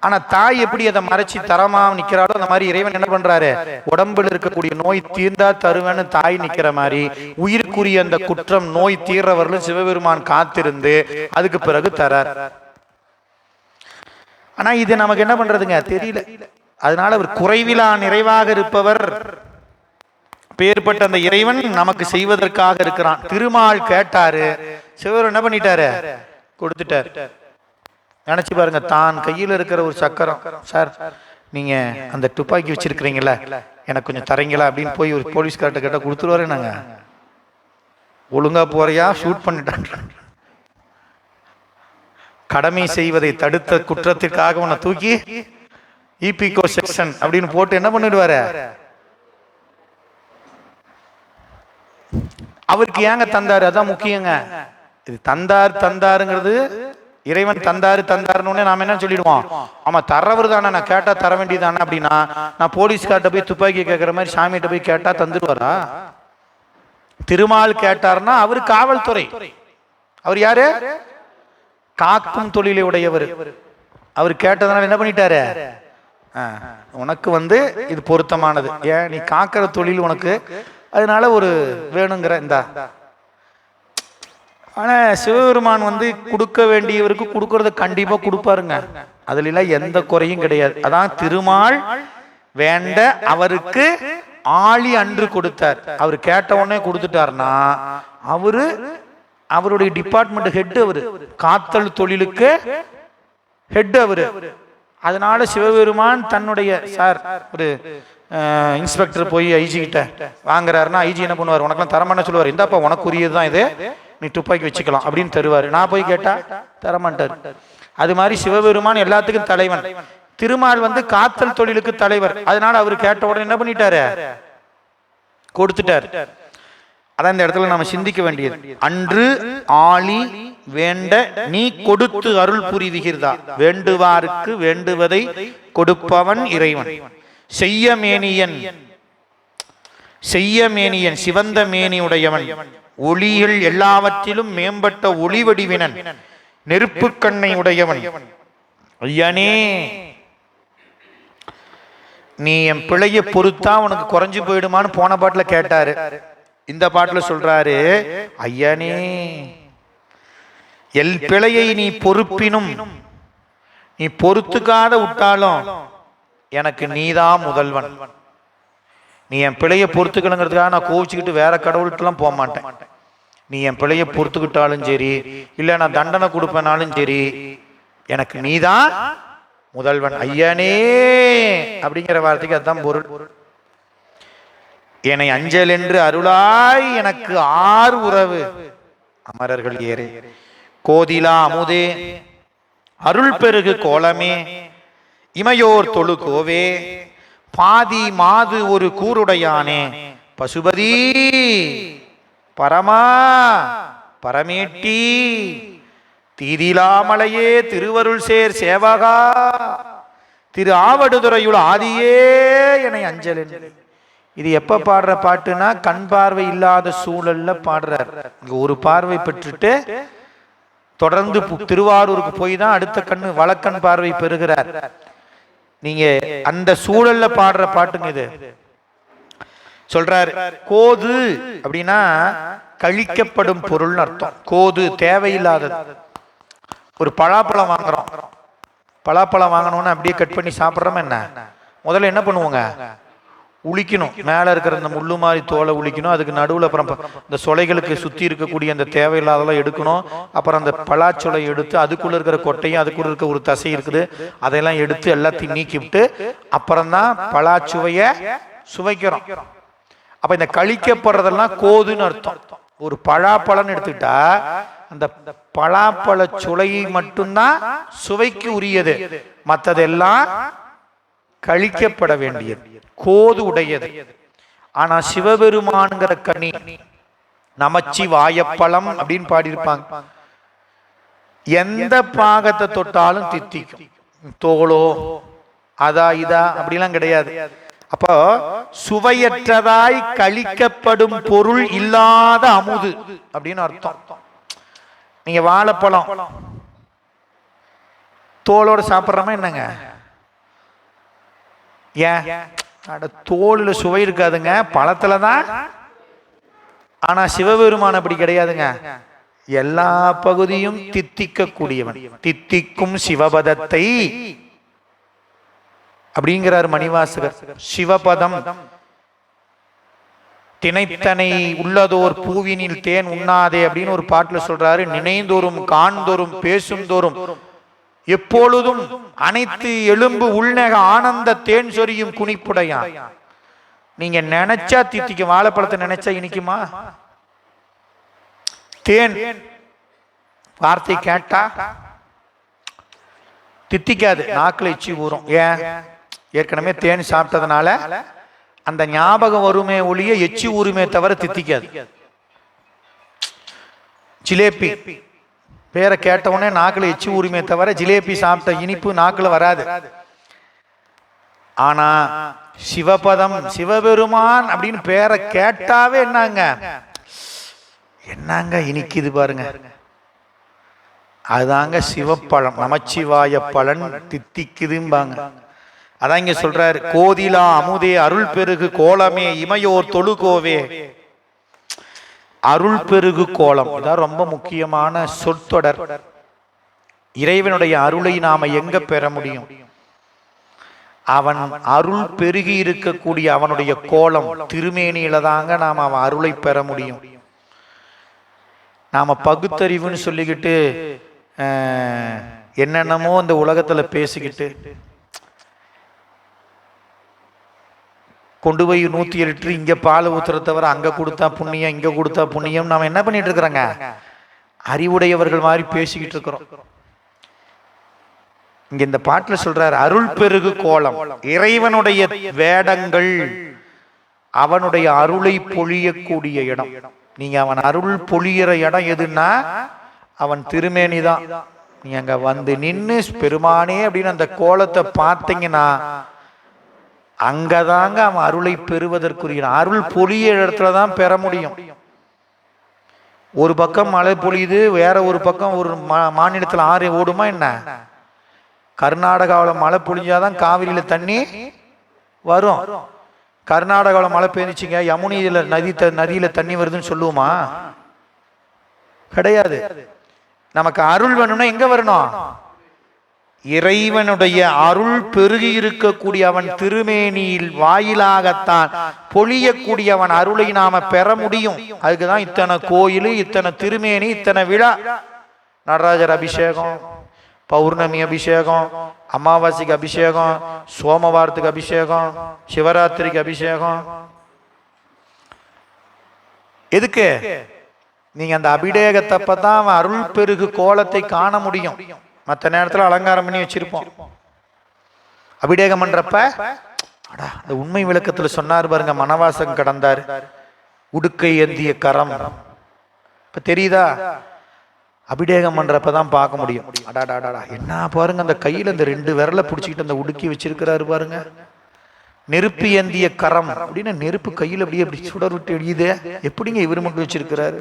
Speaker 1: ஆனா தாய் எப்படி அதை மறைச்சி தரமா நிக்கிறாளோ அந்த மாதிரி இறைவன் என்ன பண்றாரு, உடம்புல இருக்கக்கூடிய நோய் தீர்ந்தா தருவேன்னு தாய் நிக்கிற மாதிரி உயிருக்குரிய அந்த குற்றம் நோய் தீர்றவர்களும் சிவபெருமான் காத்திருந்து அதுக்கு பிறகு தரார். ஆனா இது நமக்கு என்ன பண்றதுங்க தெரியல. அதனால அவர் குறைவிலா நிறைவாக இருப்பவர். பேர்பட்ட அந்த இறைவன் நமக்கு செய்வதற்காக இருக்கிறான். திருமால் கேட்டாரு, சிவர் என்ன பண்ணிட்டாரு, கொடுத்துட்டார். நினைச்சு பாருங்க, தான் கையில் இருக்கிற ஒரு சக்கரம், சார் நீங்க அந்த துப்பாக்கி வச்சிருக்கிறீங்களா, எனக்கு கொஞ்சம் தரீங்களா அப்படின்னு போய் ஒரு போலீஸ்கார்ட்ட கேட்டா கொடுத்துருவாரு. நாங்க ஒழுங்கா போறியா, ஷூட் பண்ணிட்டான். கடமை செய்வதை தடுத்த குற்றத்திற்காக உன்னை தூக்கி இபிகோ செக்ஷன் அப்படின்னு போட்டு என்ன பண்ணிடுவாரு. அவருக்கு ஏங்க தந்தாரு, அதான் முக்கியங்க. இது தந்தாருங்கிறது இறைவன் தந்தாருன்னு நாம என்ன சொல்லிடுவோம், ஆமா தர்றவர் தானே, நான் கேட்டா தர வேண்டியதானே அப்படின்னா, நான் போலீஸ்கார்ட்ட போய் துப்பாக்கி கேட்கிற மாதிரி சாமிகிட்ட போய் கேட்டா தந்துடுவாரா. திருமால் கேட்டார்னா அவரு காவல்துறை, அவர் யாரு, காக்கும் தொழிலை உடையவர். அவர் கேட்டதுனால என்ன பண்ணிட்டாரு, உனக்கு இது பொருத்தமானது, ஏன் நீ காக்கிற தொழில் உனக்கு, அதனால ஒரு வேணுங்கிற இந்தா. ஆனா சிவபெருமான் கொடுக்க வேண்டியவருக்கு கொடுக்கறத கண்டிப்பா கொடுப்பாருங்க, அதுல எல்லாம் எந்த குறையும் கிடையாது. அதான் திருமால் வேண்ட அவருக்கு ஆழி அன்று கொடுத்தார். அவர் கேட்ட உடனே கொடுத்துட்டார்னா அவரு அவருடைய டிபார்ட்மெண்ட் ஹெட் அவரு, காத்தல் தொழிலுக்கு ஹெட் அவரு. அதனால சிவபெருமான் தன்னுடைய சார் ஒரு இன்ஸ்பெக்டர் போய் ஐஜி கிட்ட வாங்குறாருன்னா ஐஜி என்ன பண்ணுவார், உனக்கெல்லாம் தரமான்னு சொல்லுவார். இந்தாப்பா உனக்குரியது தான் இது, நீ துப்பாக்கி வச்சுக்கலாம் அப்படின்னு தருவாரு. நான் போய் கேட்டா தரமாட்டார். அது மாதிரி சிவபெருமான் எல்லாத்துக்கும் தலைவன். திருமால் காத்தல் தொழிலுக்கு தலைவர். அதனால அவரு கேட்ட உடனே என்ன பண்ணிட்டாரு, கொடுத்துட்டார். அதான் இந்த இடத்துல நாம சிந்திக்க வேண்டியது. அன்று ஆளி வேண்ட நீ கொடுத்து அருள் புரிவுகிறதா, வேண்டுவாருக்கு வேண்டுவதை கொடுப்பவன் இறைவன். செய்யமேனியன் செய்யமேனியன் சிவந்த மேனியுடையவன், ஒளிகள் எல்லாவற்றிலும் மேம்பட்ட ஒளி வடிவினன், நெருப்பு கண்ணை உடையவன். ஐயனே நீ என் பிழைய பொறுத்தா உனக்கு குறைஞ்சு போயிடுமான்னு போன பாட்டுல கேட்டாரு. இந்த பாட்டுல சொல்றாரு, ஐயனே எல் பிழையை நீ பொறுப்பினும் நீ பொறுத்துக்காத விட்டாலும் எனக்கு நீதான் முதல்வன். நீ என் பிழைய பொறுத்துக்கணுங்கிறதுக்காக நான் கோவிச்சுக்கிட்டு வேற கடவுள்கிட்டலாம் போக மாட்டேன். நீ என் பிழைய பொறுத்துக்கிட்டாலும் சரி, இல்ல நான் தண்டனை கொடுப்பேனாலும் சரி, எனக்கு நீதான் முதல்வன். ஐயனே அப்படிங்கிற வார்த்தைக்கு அதுதான் பொருள். என்னை அஞ்சல் என்று அருளாய் எனக்கு ஆறு உறவு அமரர்கள் ஏறே, கோதிலா அமுதே அருள் பெருகு கோலமே, இமையோர் தொழு கோவே, பாதி மாது ஒரு கூருடையானே, பசுபதி பரமா பரமேட்டி, தீதிலாமலையே திருவருள் சேர் சேவகா, திரு ஆவடுதுறையுள் ஆதியே என்னை அஞ்சல். இது எப்ப பாடுற பாட்டுனா கண் பார்வை இல்லாத சூழல்ல பாடுறார். இங்க ஒரு பார்வை பெற்றுட்டு தொடர்ந்து திருவாரூருக்கு போய் தான் அடுத்த கண்ணு வலக்கண் பார்வை பெறுகிறார். நீங்க அந்த சூழல்ல பாடுற பாட்டுங்க இது. சொல்றாரு, கோது அப்படின்னா கழிக்கப்படும் பொருள் அர்த்தம். கோது தேவையில்லாதது. ஒரு பலாப்பழம் வாங்குறோம், பலாப்பழம் வாங்கணும்னு அப்படியே கட் பண்ணி சாப்பிட்றோம். என்ன முதல்ல என்ன பண்ணுவோங்க, உளிக்கணும். மேல இருக்கிற அந்த முள்ளு மாதிரி தோலை உளிக்கணும். அதுக்கு நடுவில் அப்புறம் இந்த சொலைகளுக்கு சுத்தி இருக்கக்கூடிய அந்த தேவையில்லாதெல்லாம் எடுக்கணும். அப்புறம் அந்த பலாச்சொலை எடுத்து அதுக்குள்ள இருக்கிற கொட்டையும் அதுக்குள்ள இருக்க ஒரு தசை இருக்குது அதையெல்லாம் எடுத்து எல்லாத்தையும் நீக்கிவிட்டு அப்புறம்தான் பலாச்சுவைய சுவைக்கிறோம். அப்ப இந்த கழிக்கப்படுறதெல்லாம் கோதுன்னு அர்த்தம். ஒரு பலாப்பழம்னு எடுத்துக்கிட்டா அந்த பலாப்பழ சுளையை மட்டும்தான் சுவைக்கு உரியது, மற்றதெல்லாம் கழிக்கப்பட வேண்டியது, கோது உடையது. ஆனா சிவபெருமான்கிற கனி நமச்சிவாயப்பழம் அப்படின்னு பாடியிருப்பாங்க. எந்த பாகத்தை தொட்டாலும் தித்திக்கும். தோளோ அதா இதா அப்படிலாம் கிடையாது. அப்போ சுவையற்றதாய் கழிக்கப்படும் பொருள் இல்லாத அமுது அப்படின்னு அர்த்தம். நீங்க வாழைப்பழம் தோலோட சாப்பிட்றோமா என்னங்க, ஏன் தோல்ல சுவை இருக்காதுங்க, பழத்துல தான். ஆனா சிவபெருமான் அப்படி கிடையாதுங்க, எல்லா பகுதியும் தித்திக்க கூடியவன். தித்திக்கும் சிவபதத்தை அப்படிங்கிறார் மணிவாசகர். சிவபதம் திணைத்தனை உள்ளதோர் பூவினில் தேன் உண்ணாதே அப்படின்னு ஒரு பாட்டுல சொல்றாரு. நினைந்தோறும் காண்தோறும் பேசும் தோறும் எப்பொழுதும் அனைத்து எலும்பு உள்நக ஆனந்த தேன் சொரியும் குனிப்புடையான். நீங்க நினைச்சா தித்திக்கும். வாழைப்பழத்தை நினைச்சா இனிக்குமா? தேன் வார்த்தை கேட்டா தித்திக்காது, நாக்குல எச்சி ஊறும். ஏன்? ஏற்கனவே தேன் சாப்பிட்டதுனால அந்த ஞாபகம் வருமே ஒழிய எச்சி ஊறுமே தவிர தித்திக்காது. ஜிலேபி பேரை கேட்டவுடனே நாக்குல எச்சி ஊறுமே தவிர ஜிலேபி சாப்பிட்ட இனிப்பு நாக்குல வராது. ஆனா சிவபதம் சிவபெருமான் அப்படின்னு பேரை கேட்டாவே என்னங்க இனிக்குது பாருங்க. அதுதாங்க சிவப்பழம், நமச்சிவாய பழன் தித்திக்குதும்பாங்க. அதான் இங்க சொல்றாரு, கோதிலா அமுதே அருள் பெருகு கோலமே இமையோர் தொழுகோவே. அருள் பெருகு கோலம் இதான் ரொம்ப முக்கியமான சொற்றொடர். இறைவனுடைய அருளை நாம எங்க பெற முடியும்? அவன் அருள் பெருகி இருக்கக்கூடிய அவனுடைய கோலம் திருமேனியில தாங்க நாம் அவன் அருளை பெற முடியும். நாம பகுத்தறிவுன்னு சொல்லிக்கிட்டு என்னென்னமோ இந்த உலகத்துல பேசிக்கிட்டு கொண்டு போய் 107 லிட்டர் இங்க பால் ஊத்துற தவிர அங்க கொடுத்தா புண்ணியம் இங்க கொடுத்தா புண்ணியம் நாம என்ன பண்ணிட்டு இருக்கிறோங்க? அறிவுடையவர்கள் மாதிரி பேசிக்கிட்டு இருக்கிறோம். இங்க இந்த பாட்டுல சொல்றாரு, அருள் பெருகு கோலம், இறைவனுடைய வேடங்கள் அவனுடைய அருளை பொழியக்கூடிய இடம். நீங்க அவன் அருள் பொழியிற இடம் எதுன்னா அவன் திருமேனி தான். நீங்க அங்க வந்து நின்று பெருமானே அப்படின்னு அந்த கோலத்தை பார்த்தீங்கன்னா அங்கதாங்க அவன் அருளை பெறுவதற்குரிய அருள் பொழிய இடத்துலதான் பெற முடியும். ஒரு பக்கம் மழை பொழியுது, வேற ஒரு பக்கம் ஒரு மாநிலத்தில் ஆறு ஓடுமா என்ன? கர்நாடகாவில் மழை பொழிஞ்சாதான் காவிரியில தண்ணி வரும். கர்நாடகாவில் மழை பெய்ஞ்சிச்சிங்க யமுனையில நதியில தண்ணி வருதுன்னு சொல்லுவோமா? கிடையாது. நமக்கு அருள் வேணும்னா எங்க வரணும்? இறைவனுடைய அருள் பெருகி இருக்கக்கூடிய அவன் திருமேனியில் வாயிலாகத்தான் பொழியக்கூடியவன் அருளை நாம பெற முடியும். அதுக்குதான் இத்தனை கோயில், இத்தனை திருமேனி, இத்தனை விழா. நடராஜர் அபிஷேகம், பௌர்ணமி அபிஷேகம், அமாவாசைக்கு அபிஷேகம், சோமவாரத்துக்கு அபிஷேகம், சிவராத்திரிக்கு அபிஷேகம். எதுக்கு? நீங்க அந்த அபிஷேகத்தப்பதான் அவன் அருள் பெருகு கோலத்தை காண முடியும். மற்ற நேரத்தில் அலங்காரம் பண்ணி வச்சிருப்போம். அபிஷேகம் பண்றப்ப அந்த உண்மை விளக்கத்துல சொன்னார் பாருங்க, மனவாசம் கடந்தார், உடுக்கை ஏந்திய கரம். இப்ப தெரியுதா? அபிஷேகம் பண்றப்பதான் பார்க்க முடியும். அடாடாடா என்ன பாருங்க, அந்த கையில இந்த 2 விரலை பிடிச்சிக்கிட்டு அந்த உடுக்கி வச்சிருக்கிறாரு பாருங்க. நெருப்பு ஏந்திய கரம் அப்படின்னு நெருப்பு கையில் அப்படியே அப்படி சுடர் விட்டு எரியுது. எப்படிங்க இவர் மட்டும் வச்சிருக்கிறாரு?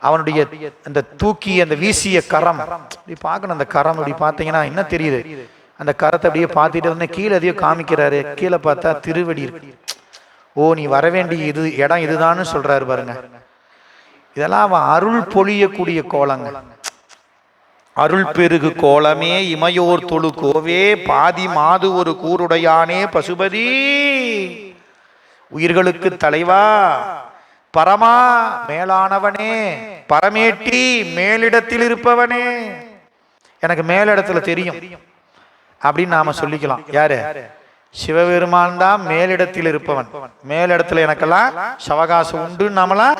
Speaker 1: அவனுடைய அந்த தூக்கி அந்த வீசிய கரம் இப்படி பார்க்கணும். அந்த கரம் அப்படி பார்த்தீங்கன்னா என்ன தெரியுது? அந்த கரத்தை அப்படியே பார்த்துட்டு வந்து கீழே அதையோ காமிக்கிறாரு. கீழே பார்த்தா திருவடி இருக்கு. ஓ, நீ வர வேண்டிய இது இடம் இதுதான்னு சொல்றாரு பாருங்க. இதெல்லாம் அவன் அருள் பொழியக்கூடிய கோலங்கள். அருள் பெருகு கோலமே இமையோர் தொழு கோவே பாதி மாது ஒரு கூருடையானே பசுபதி, உயிர்களுக்கு தலைவா, பரமா மேலானவனே, பரமேட்டி மேலிடத்தில் இருப்பவனே. எனக்கு மேலிடத்துல தெரியும் அப்படின்னு நாம சொல்லிக்கலாம். யாரு? சிவபெருமான் தான் மேலிடத்தில் இருப்பவன். மேலிடத்துல எனக்கெல்லாம் சவகாசம் உண்டு, நாமலாம்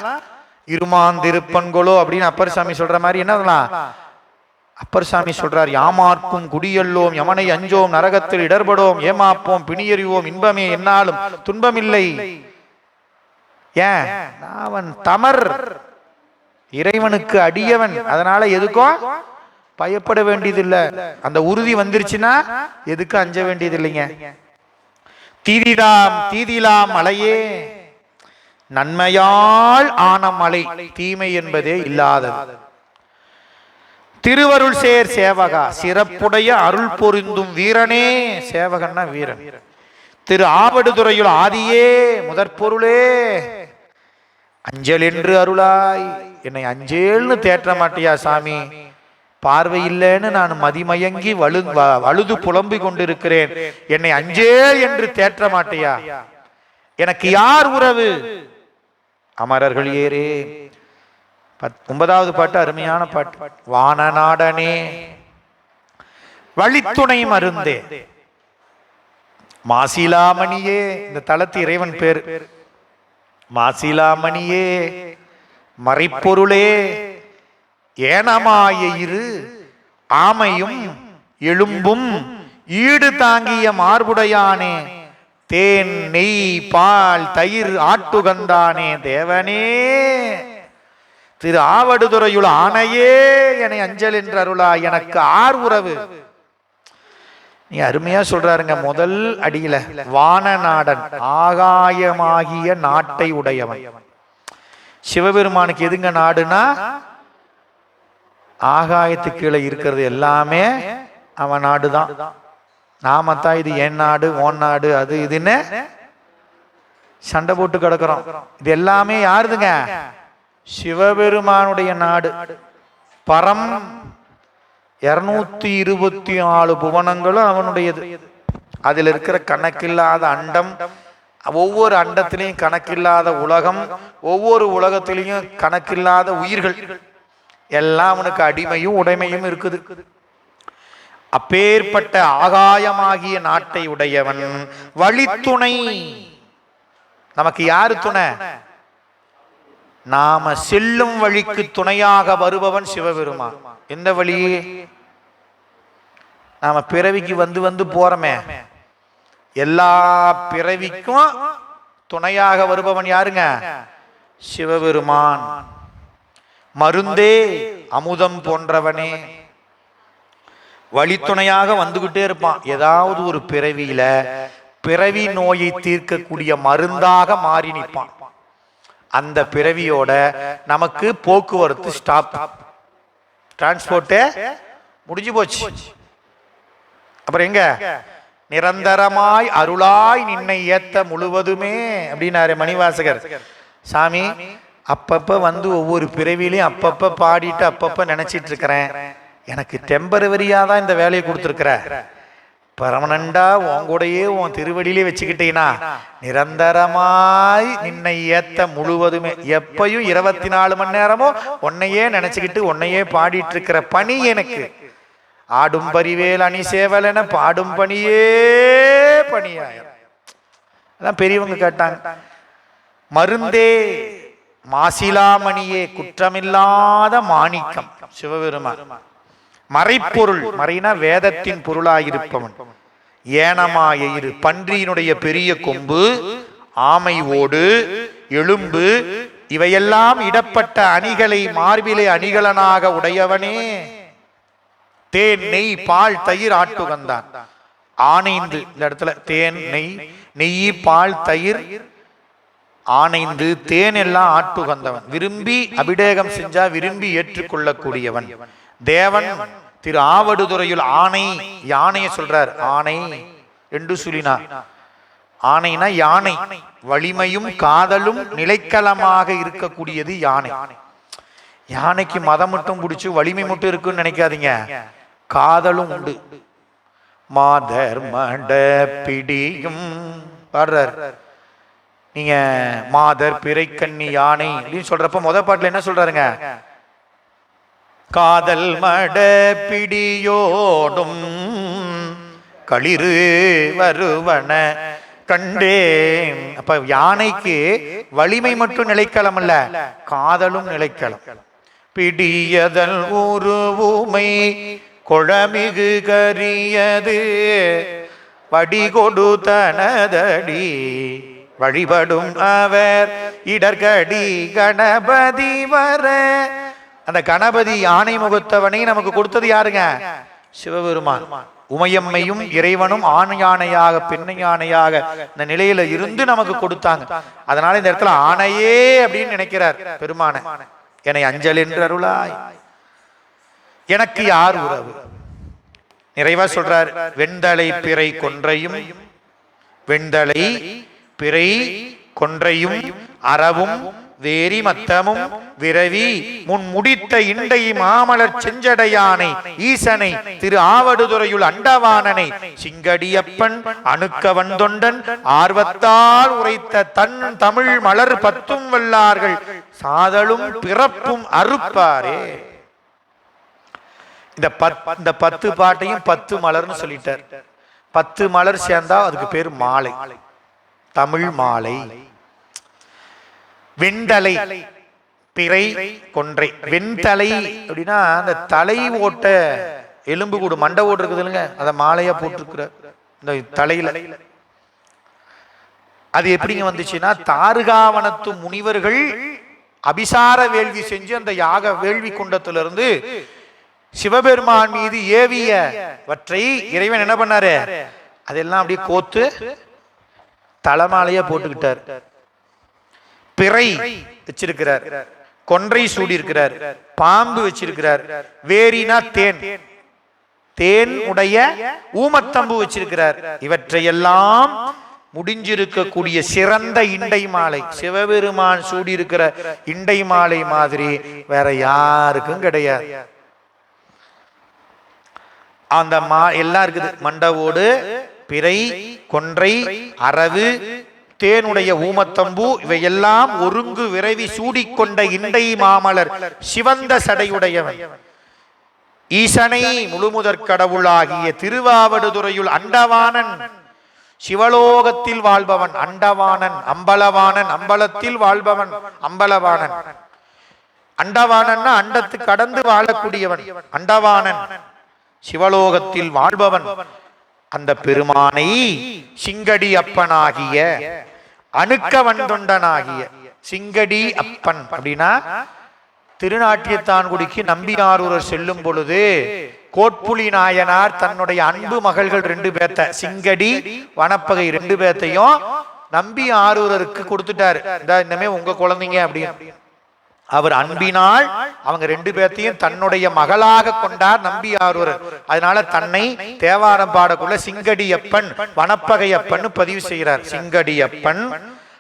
Speaker 1: இருமாந்திருப்பன்களோ அப்படின்னு அப்பர் சாமி சொல்ற மாதிரி என்னதெல்லாம் அப்பர் சாமி சொல்றார். யாமார்க்கும் குடியல்லோம், யமனை அஞ்சோம், நரகத்தில் இடர்படோம், ஏமாப்போம், பிணியறிவோம், இன்பமே என்னாலும் துன்பமில்லை. ஏன்? அவன் தமர், இறைவனுக்கு அடியவன். அதனால எதுக்கும் பயப்பட வேண்டியதில்லை. அந்த உறுதி வந்துருச்சுன்னா எதுக்கும் அஞ்ச வேண்டியது இல்லைங்க. தீதிலாம் மலையே, நன்மையால் ஆன மலை, தீமை என்பதே இல்லாதது. திருவருள் சேர் சேவகா, சிறப்புடைய அருள் பொருந்தும் வீரனே. சேவகன்னா வீரன். திரு ஆவடுதுறையுள் ஆதியே, முதற்பொருளே, அஞ்சல் என்று அருளாய். என்னை அஞ்சேல்னு தேற்ற மாட்டியா சாமி? பார்வை இல்லைன்னு நான் மதிமயங்கி வழுது புலம்பி கொண்டிருக்கிறேன். என்னை அஞ்சேல் என்று தேற்ற மாட்டியா? எனக்கு யார் உறவு? அமரர்கள் ஏரே. 9வது பாட்டு அருமையான பாட்டு. வானநாடனே, வழித்துணை மருந்தே, மாசிலாமணியே. இந்த தலத்து இறைவன் பேர் மாசிலாமணியே, மறைப்பொருளே, ஏனமாய இரு ஆமையும் எலும்பும் ஈடு தாங்கிய மார்புடையானே, தேன் நெய் பால் தயிர் ஆட்டுகந்தானே தேவனே, திரு ஆவடுதுறையுள் ஆணையே, என்னை அஞ்சல் என்று அருளா. எனக்கு ஆர் உறவு? நீ அருமையா சொல்றாருங்க. முதல் அடியில வானநாடன், ஆகாயமாகிய நாட்டை உடையவன். சிவபெருமானுக்கு எதுங்க நாடுனா? ஆகாயத்துக்கு கீழே இருக்கிறது எல்லாமே அவன் நாடுதான். நாமத்தான் இது என் நாடு, ஓன் நாடு, அது இதுன்னு சண்டை போட்டு கிடக்கிறோம். இது எல்லாமே யாருதுங்க? சிவபெருமானுடைய நாடு. பரம் 224 புவனங்களும் அவனுடையது. அதில் இருக்கிற கணக்கில்லாத அண்டம், ஒவ்வொரு அண்டத்திலையும் கணக்கில்லாத உலகம், ஒவ்வொரு உலகத்திலையும் கணக்கில்லாத உயிர்கள், எல்லாம் அவனுக்கு அடிமையும் உடைமையும் இருக்குது. அப்பேற்பட்ட ஆகாயமாகிய நாட்டை உடையவன் வழித்துணை. நமக்கு யாரு துணை? நாம செல்லும் வழிக்கு துணையாக வருபவன் சிவபெருமான். எந்த வழி? நாம பிறவிக்கு வந்து வந்து போறோமே, எல்லா பிறவிக்கும் துணையாக வருபவன் யாருங்க? சிவபெருமான். மருந்தே அமுதம் போன்றவனே, வழித்துணையாக வந்துகிட்டே இருப்பான். ஏதாவது ஒரு பிறவியில பிறவி நோயை தீர்க்கக்கூடிய மருந்தாக மாறி நிற்பான். அந்த பிறவியோட நமக்கு போக்குவரத்து ஸ்டாப், டிரான்ஸ்போர்ட் முடிஞ்சு போச்சு. அப்புறம் எங்க? நிரந்தரமாய் அருளாய் நின்னை ஏத்த முழுவதுமே அப்படின்னாரு மணிவாசகர். சாமி, அப்பப்ப வந்து ஒவ்வொரு பிறவிலையும் அப்பப்ப பாடிட்டு அப்பப்ப நினைச்சிட்டு இருக்கிறேன், எனக்கு டெம்பரவரியா தான் இந்த வேலையை கொடுத்துருக்கிற, பர்மனண்டா உன் கூடயே உன் திருவடியிலே வச்சுக்கிட்டீங்கன்னா நிரந்தரமாய் நின்னை ஏத்த முழுவதுமே, எப்பயும் 24 மணி நேரமும் உன்னையே நினைச்சுக்கிட்டு உன்னையே பாடிட்டு இருக்கிற பணி எனக்கு. ஆடும் பரிவேல் அணி சேவல் என பாடும் பணியே பணியாயிரம். அதான் பெரியவங்க கேட்டாங்க. மருந்தே மாசிலாமணியே குற்றமில்லாத மாணிக்கம் சிவபெருமான். மறைப்பொருள், மறைனா வேதத்தின் பொருளாயிருப்பவன். ஏனமாயிரு பன்றியினுடைய பெரிய கொம்பு, ஆமை ஓடு, எலும்பு, இவையெல்லாம் இடப்பட்ட அணிகளை மார்பிலே அணிகலனாக உடையவனே. தேன் நெய் பால் தயிர் ஆட்டுகந்தான். ஆனைந்து, இந்த இடத்துல தேன் நெய், நெய் பால் தயிர் ஆனைந்து, தேன் எல்லாம் ஆட்டுகந்தவன். விரும்பி அபிடேகம் செஞ்சா விரும்பி ஏற்றுக்கொள்ளக்கூடியவன். தேவன் திரு ஆவடுதுறையில் ஆணை, யானையை சொல்றார். ஆணை என்று சொல்லினார். ஆணைனா யானை, வலிமையும் காதலும் நிலைக்களமாக இருக்கக்கூடியது யானை. யானைக்கு மதம் மட்டும் பிடிச்சு வலிமை மட்டும் இருக்குன்னு நினைக்காதீங்க, காதலும் உண்டு. மாதர் மண்ட பிடியும் பாடுறார். நீங்க மாதர் பிறை கண்ணி யானை அப்படின்னு சொல்றப்ப முத பாட்டுல என்ன சொல்றாருங்க? காதல் மட பிடியோடும் களிறு வருவன கண்டேன். அப்ப யானைக்கு வலிமை மட்டும் நிலைக்களம் அல்ல, காதலும் நிலைக்களம். பிடியதல் உருவுமை கொழமிகு கரியது வடிகொடு தனதடி வழிபடும் அவர் இடர்கடி கணபதி வர. அந்த கணபதி யானை முகத்தவனை நமக்கு கொடுத்தது யாருங்க? சிவபெருமான். உமையம்மையும் இறைவனும் ஆண் யானையாக பெண்ணை யானையாக இந்த நிலையில இருந்து நமக்கு கொடுத்தாங்க. அதனால இந்த இடத்துல ஆணையே அப்படின்னு நினைக்கிறார் பெருமான. என்னை அஞ்சல் என்று அருளாய், எனக்கு யார் உறவு? நிறைவா சொல்றார். வெண்தலை பிறை கொன்றையும், வெண்தலை பிறை கொன்றையும் அறவும் வேரி மத்தமும் விரவி முன் முடித்த இண்டை மாமலர் செஞ்சடையானை ஈசனை திரு ஆவடுதுறையுள் அண்டவானனை சிங்கடியப்பன் அணுக்கவன் தொண்டன் ஆர்வத்தால் உரைத்த தன் தமிழ் மலர் பத்தும் வல்லார்கள் சாதலும் பிறப்பும் அறுப்பாரே. இந்த 10 பாட்டையும் 10 மலர்னு சொல்லிட்டார். 10 மலர் சேர்ந்தா அதுக்கு பேர் மாலை, தமிழ் மாலை. வெண்தலை பிறை கொன்றை. வெண்தலை அப்படின்னா அந்த தலை ஓட்ட எலும்பு கூடு மண்டை ஓட்டு இருக்குது இல்லைங்க, அதை மாலையா போட்டிருக்கிற இந்த தலையில. அது எப்படிங்க வந்துச்சுன்னா, தாருகாவனத்து முனிவர்கள் அபிசார வேள்வி செஞ்சு அந்த யாக வேள்வி குண்டத்திலிருந்து சிவபெருமான் மீது ஏவியவற்றை இறைவன் என்ன பண்ணாரு? அதெல்லாம் அப்படியே கோத்து தலைமாலையா போட்டுக்கிட்டார். பிறை வச்சிருக்கிறார், கொன்றை சூடி இருக்கிறார், பாம்பு வச்சிருக்கிறார், வேரினா தேன், தேன் உடைய ஊமத்தம்பு வச்சிருக்கிறார். இவற்றையெல்லாம் முடிஞ்சிருக்கக்கூடிய சிறந்த இண்டை மாலை, சிவபெருமான் சூடி இருக்கிற இண்டை மாலை மாதிரி வேற யாருக்கும் கிடையாது. அந்த எல்லாம் இருக்குது. மண்டவோடு, பிறை, கொன்றை, அரவு, தேனுடைய ஊமத்தம்பூ இவையெல்லாம் ஒருங்கு விரைவி சூடிக்கொண்ட இண்டை மாமலர் சிவந்த சடையுடையவன் ஈசனை முழுமுதற் கடவுளாகிய திருவாவடுதுறையுள் அண்டவானன் சிவலோகத்தில் வாழ்பவன் அண்டவானன் அம்பலவானன் அம்பலத்தில் வாழ்பவன் அம்பலவானன் அண்டவானன்னா அண்டத்து கடந்து வாழக்கூடியவன் அண்டவானன் சிவலோகத்தில் வாழ்பவன் அந்த பெருமானை சிங்கடி அப்பனாகிய அணுக்க வந்தொண்டனாகிய சிங்கடி அப்பன் அப்படின்னா திருநாட்டியத்தான்குடிக்கு நம்பியாரூரர் செல்லும் பொழுது கோட்புலி நாயனார் தன்னுடைய அன்பு மகள்கள் 2 பேர்த்த சிங்கடி வனப்பகை 2 பேர்த்தையும் நம்பியாரூரருக்கு கொடுத்துட்டாரு. இனிமே உங்க குழந்தைங்க அப்படின்னு அவர் அன்பினால் அவங்க 2 பேர்த்தையும் தன்னுடைய மகளாக கொண்டார் நம்பியாரூரர். அதனால தன்னை தேவாரம் பாடக்குள்ள சிங்கடியப்பன் வனப்பகையப்பன் பதிவு செய்கிறார். சிங்கடியப்பன்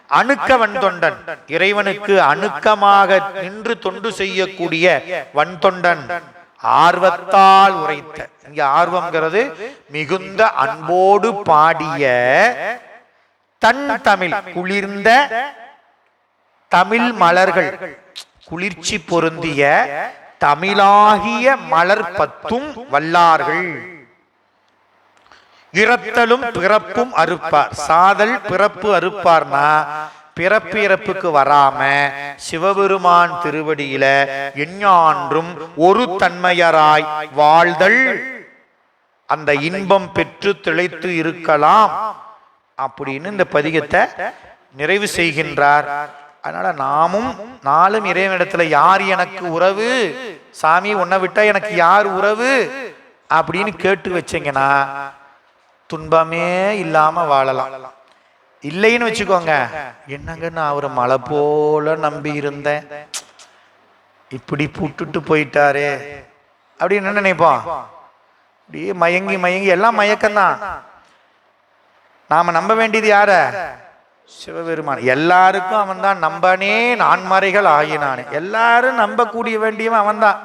Speaker 1: அணுக்க வன்தொண்டன் இறைவனுக்கு அணுக்கமாக நின்று தொண்டு செய்யக்கூடிய வன்தொண்டன் ஆர்வத்தால் உரைத்த இங்க ஆர்வம்ங்கிறது மிகுந்த அன்போடு பாடிய தன் தமிழ் குளிர்ந்த தமிழ் மலர்கள் குளிர்ச்சி பொருந்திய தமிழாகிய மலர் பத்தும் வல்லார்கள் இறத்தலும் பிறப்பும் அறுப்பார். சாதல் பிறப்பு அறுப்பார்னா பிறப்பு இறப்புக்கு வராம சிவபெருமான் திருவடியில எஞ்ஞான்றும் ஒரு தன்மையராய் வாழ்தல் அந்த இன்பம் பெற்று திளைத்து இருக்கலாம் அப்படின்னு இந்த பதிகத்தை நிறைவு செய்கின்றார். அதனால நாமும் இறைவனிடத்துல யார் எனக்கு உறவு சாமி உன்னை விட்டா எனக்கு யார் உறவு அப்படின்னு கேட்டு வச்சீங்கன்னா துன்பமே இல்லாம வாழலாம். இல்லைன்னு வச்சுக்கோங்க, என்னங்க நான் அவரை மலை போல நம்பி இருந்தேன், இப்படி புட்டுட்டு போயிட்டாரே அப்படின்னு என்ன நினைப்போம். அப்படியே மயங்கி மயங்கி எல்லாம் மயக்கம்தான். நாம நம்ப வேண்டியது யார? சிவபெருமான். எல்லாருக்கும் அவன் தான் நம்பனே நான்மறைகள் ஆகினானே, எல்லாரும் நம்பக்கூடிய வேண்டியவன் அவன் தான்.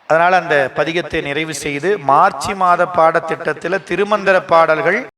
Speaker 1: அதனால அந்த பதிகத்தை நிறைவு செய்து மார்ச் மாத பாடத்திட்டத்தில் திருமந்திர பாடல்கள்